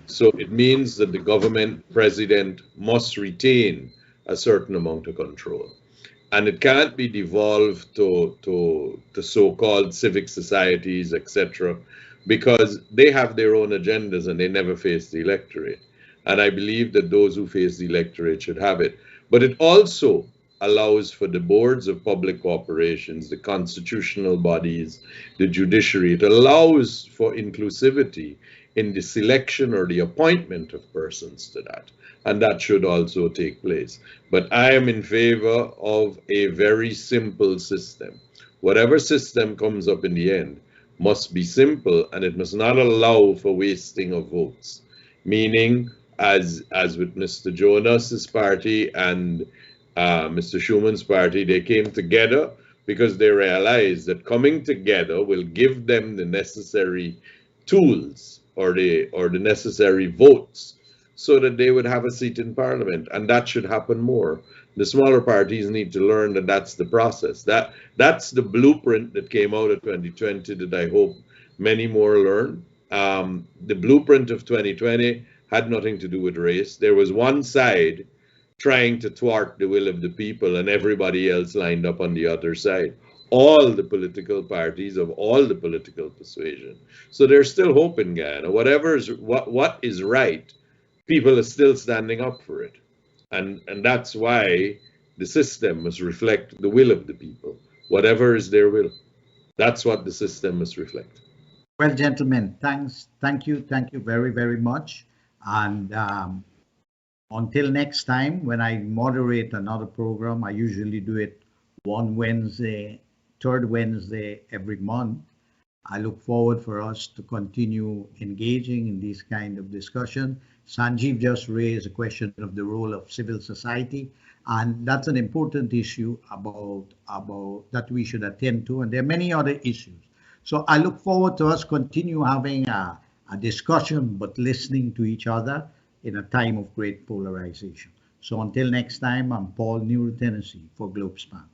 Speaker 2: So it means that the government president must retain a certain amount of control. And it can't be devolved to so-called civic societies, etc., because they have their own agendas and they never face the electorate. And I believe that those who face the electorate should have it. But it also allows for the boards of public corporations, the constitutional bodies, the judiciary. It allows for inclusivity in the selection or the appointment of persons to that. And that should also take place. But I am in favor of a very simple system. Whatever system comes up in the end must be simple, and it must not allow for wasting of votes. Meaning, as with Mr. Jonas's party and Mr. Schuman's party, they came together because they realized that coming together will give them the necessary tools or the necessary votes so that they would have a seat in parliament, and that should happen more. The smaller parties need to learn that that's the process. That's the blueprint that came out of 2020 that I hope many more learn. The blueprint of 2020 had nothing to do with race. There was one side trying to thwart the will of the people and everybody else lined up on the other side. All the political parties of all the political persuasion. So there's still hope in Guyana. What is right, people are still standing up for it. And that's why the system must reflect the will of the people, whatever is their will. That's what the system must reflect.
Speaker 1: Well, gentlemen, thank you very, very much. And until next time, when I moderate another program, I usually do it one Wednesday, third Wednesday every month. I look forward for us to continue engaging in this kind of discussion. Sanjeev just raised a question of the role of civil society, and that's an important issue about that we should attend to, and there are many other issues. So I look forward to us continue having a discussion, but listening to each other in a time of great polarization. So until next time, I'm Paul New Tennessee for Globespan.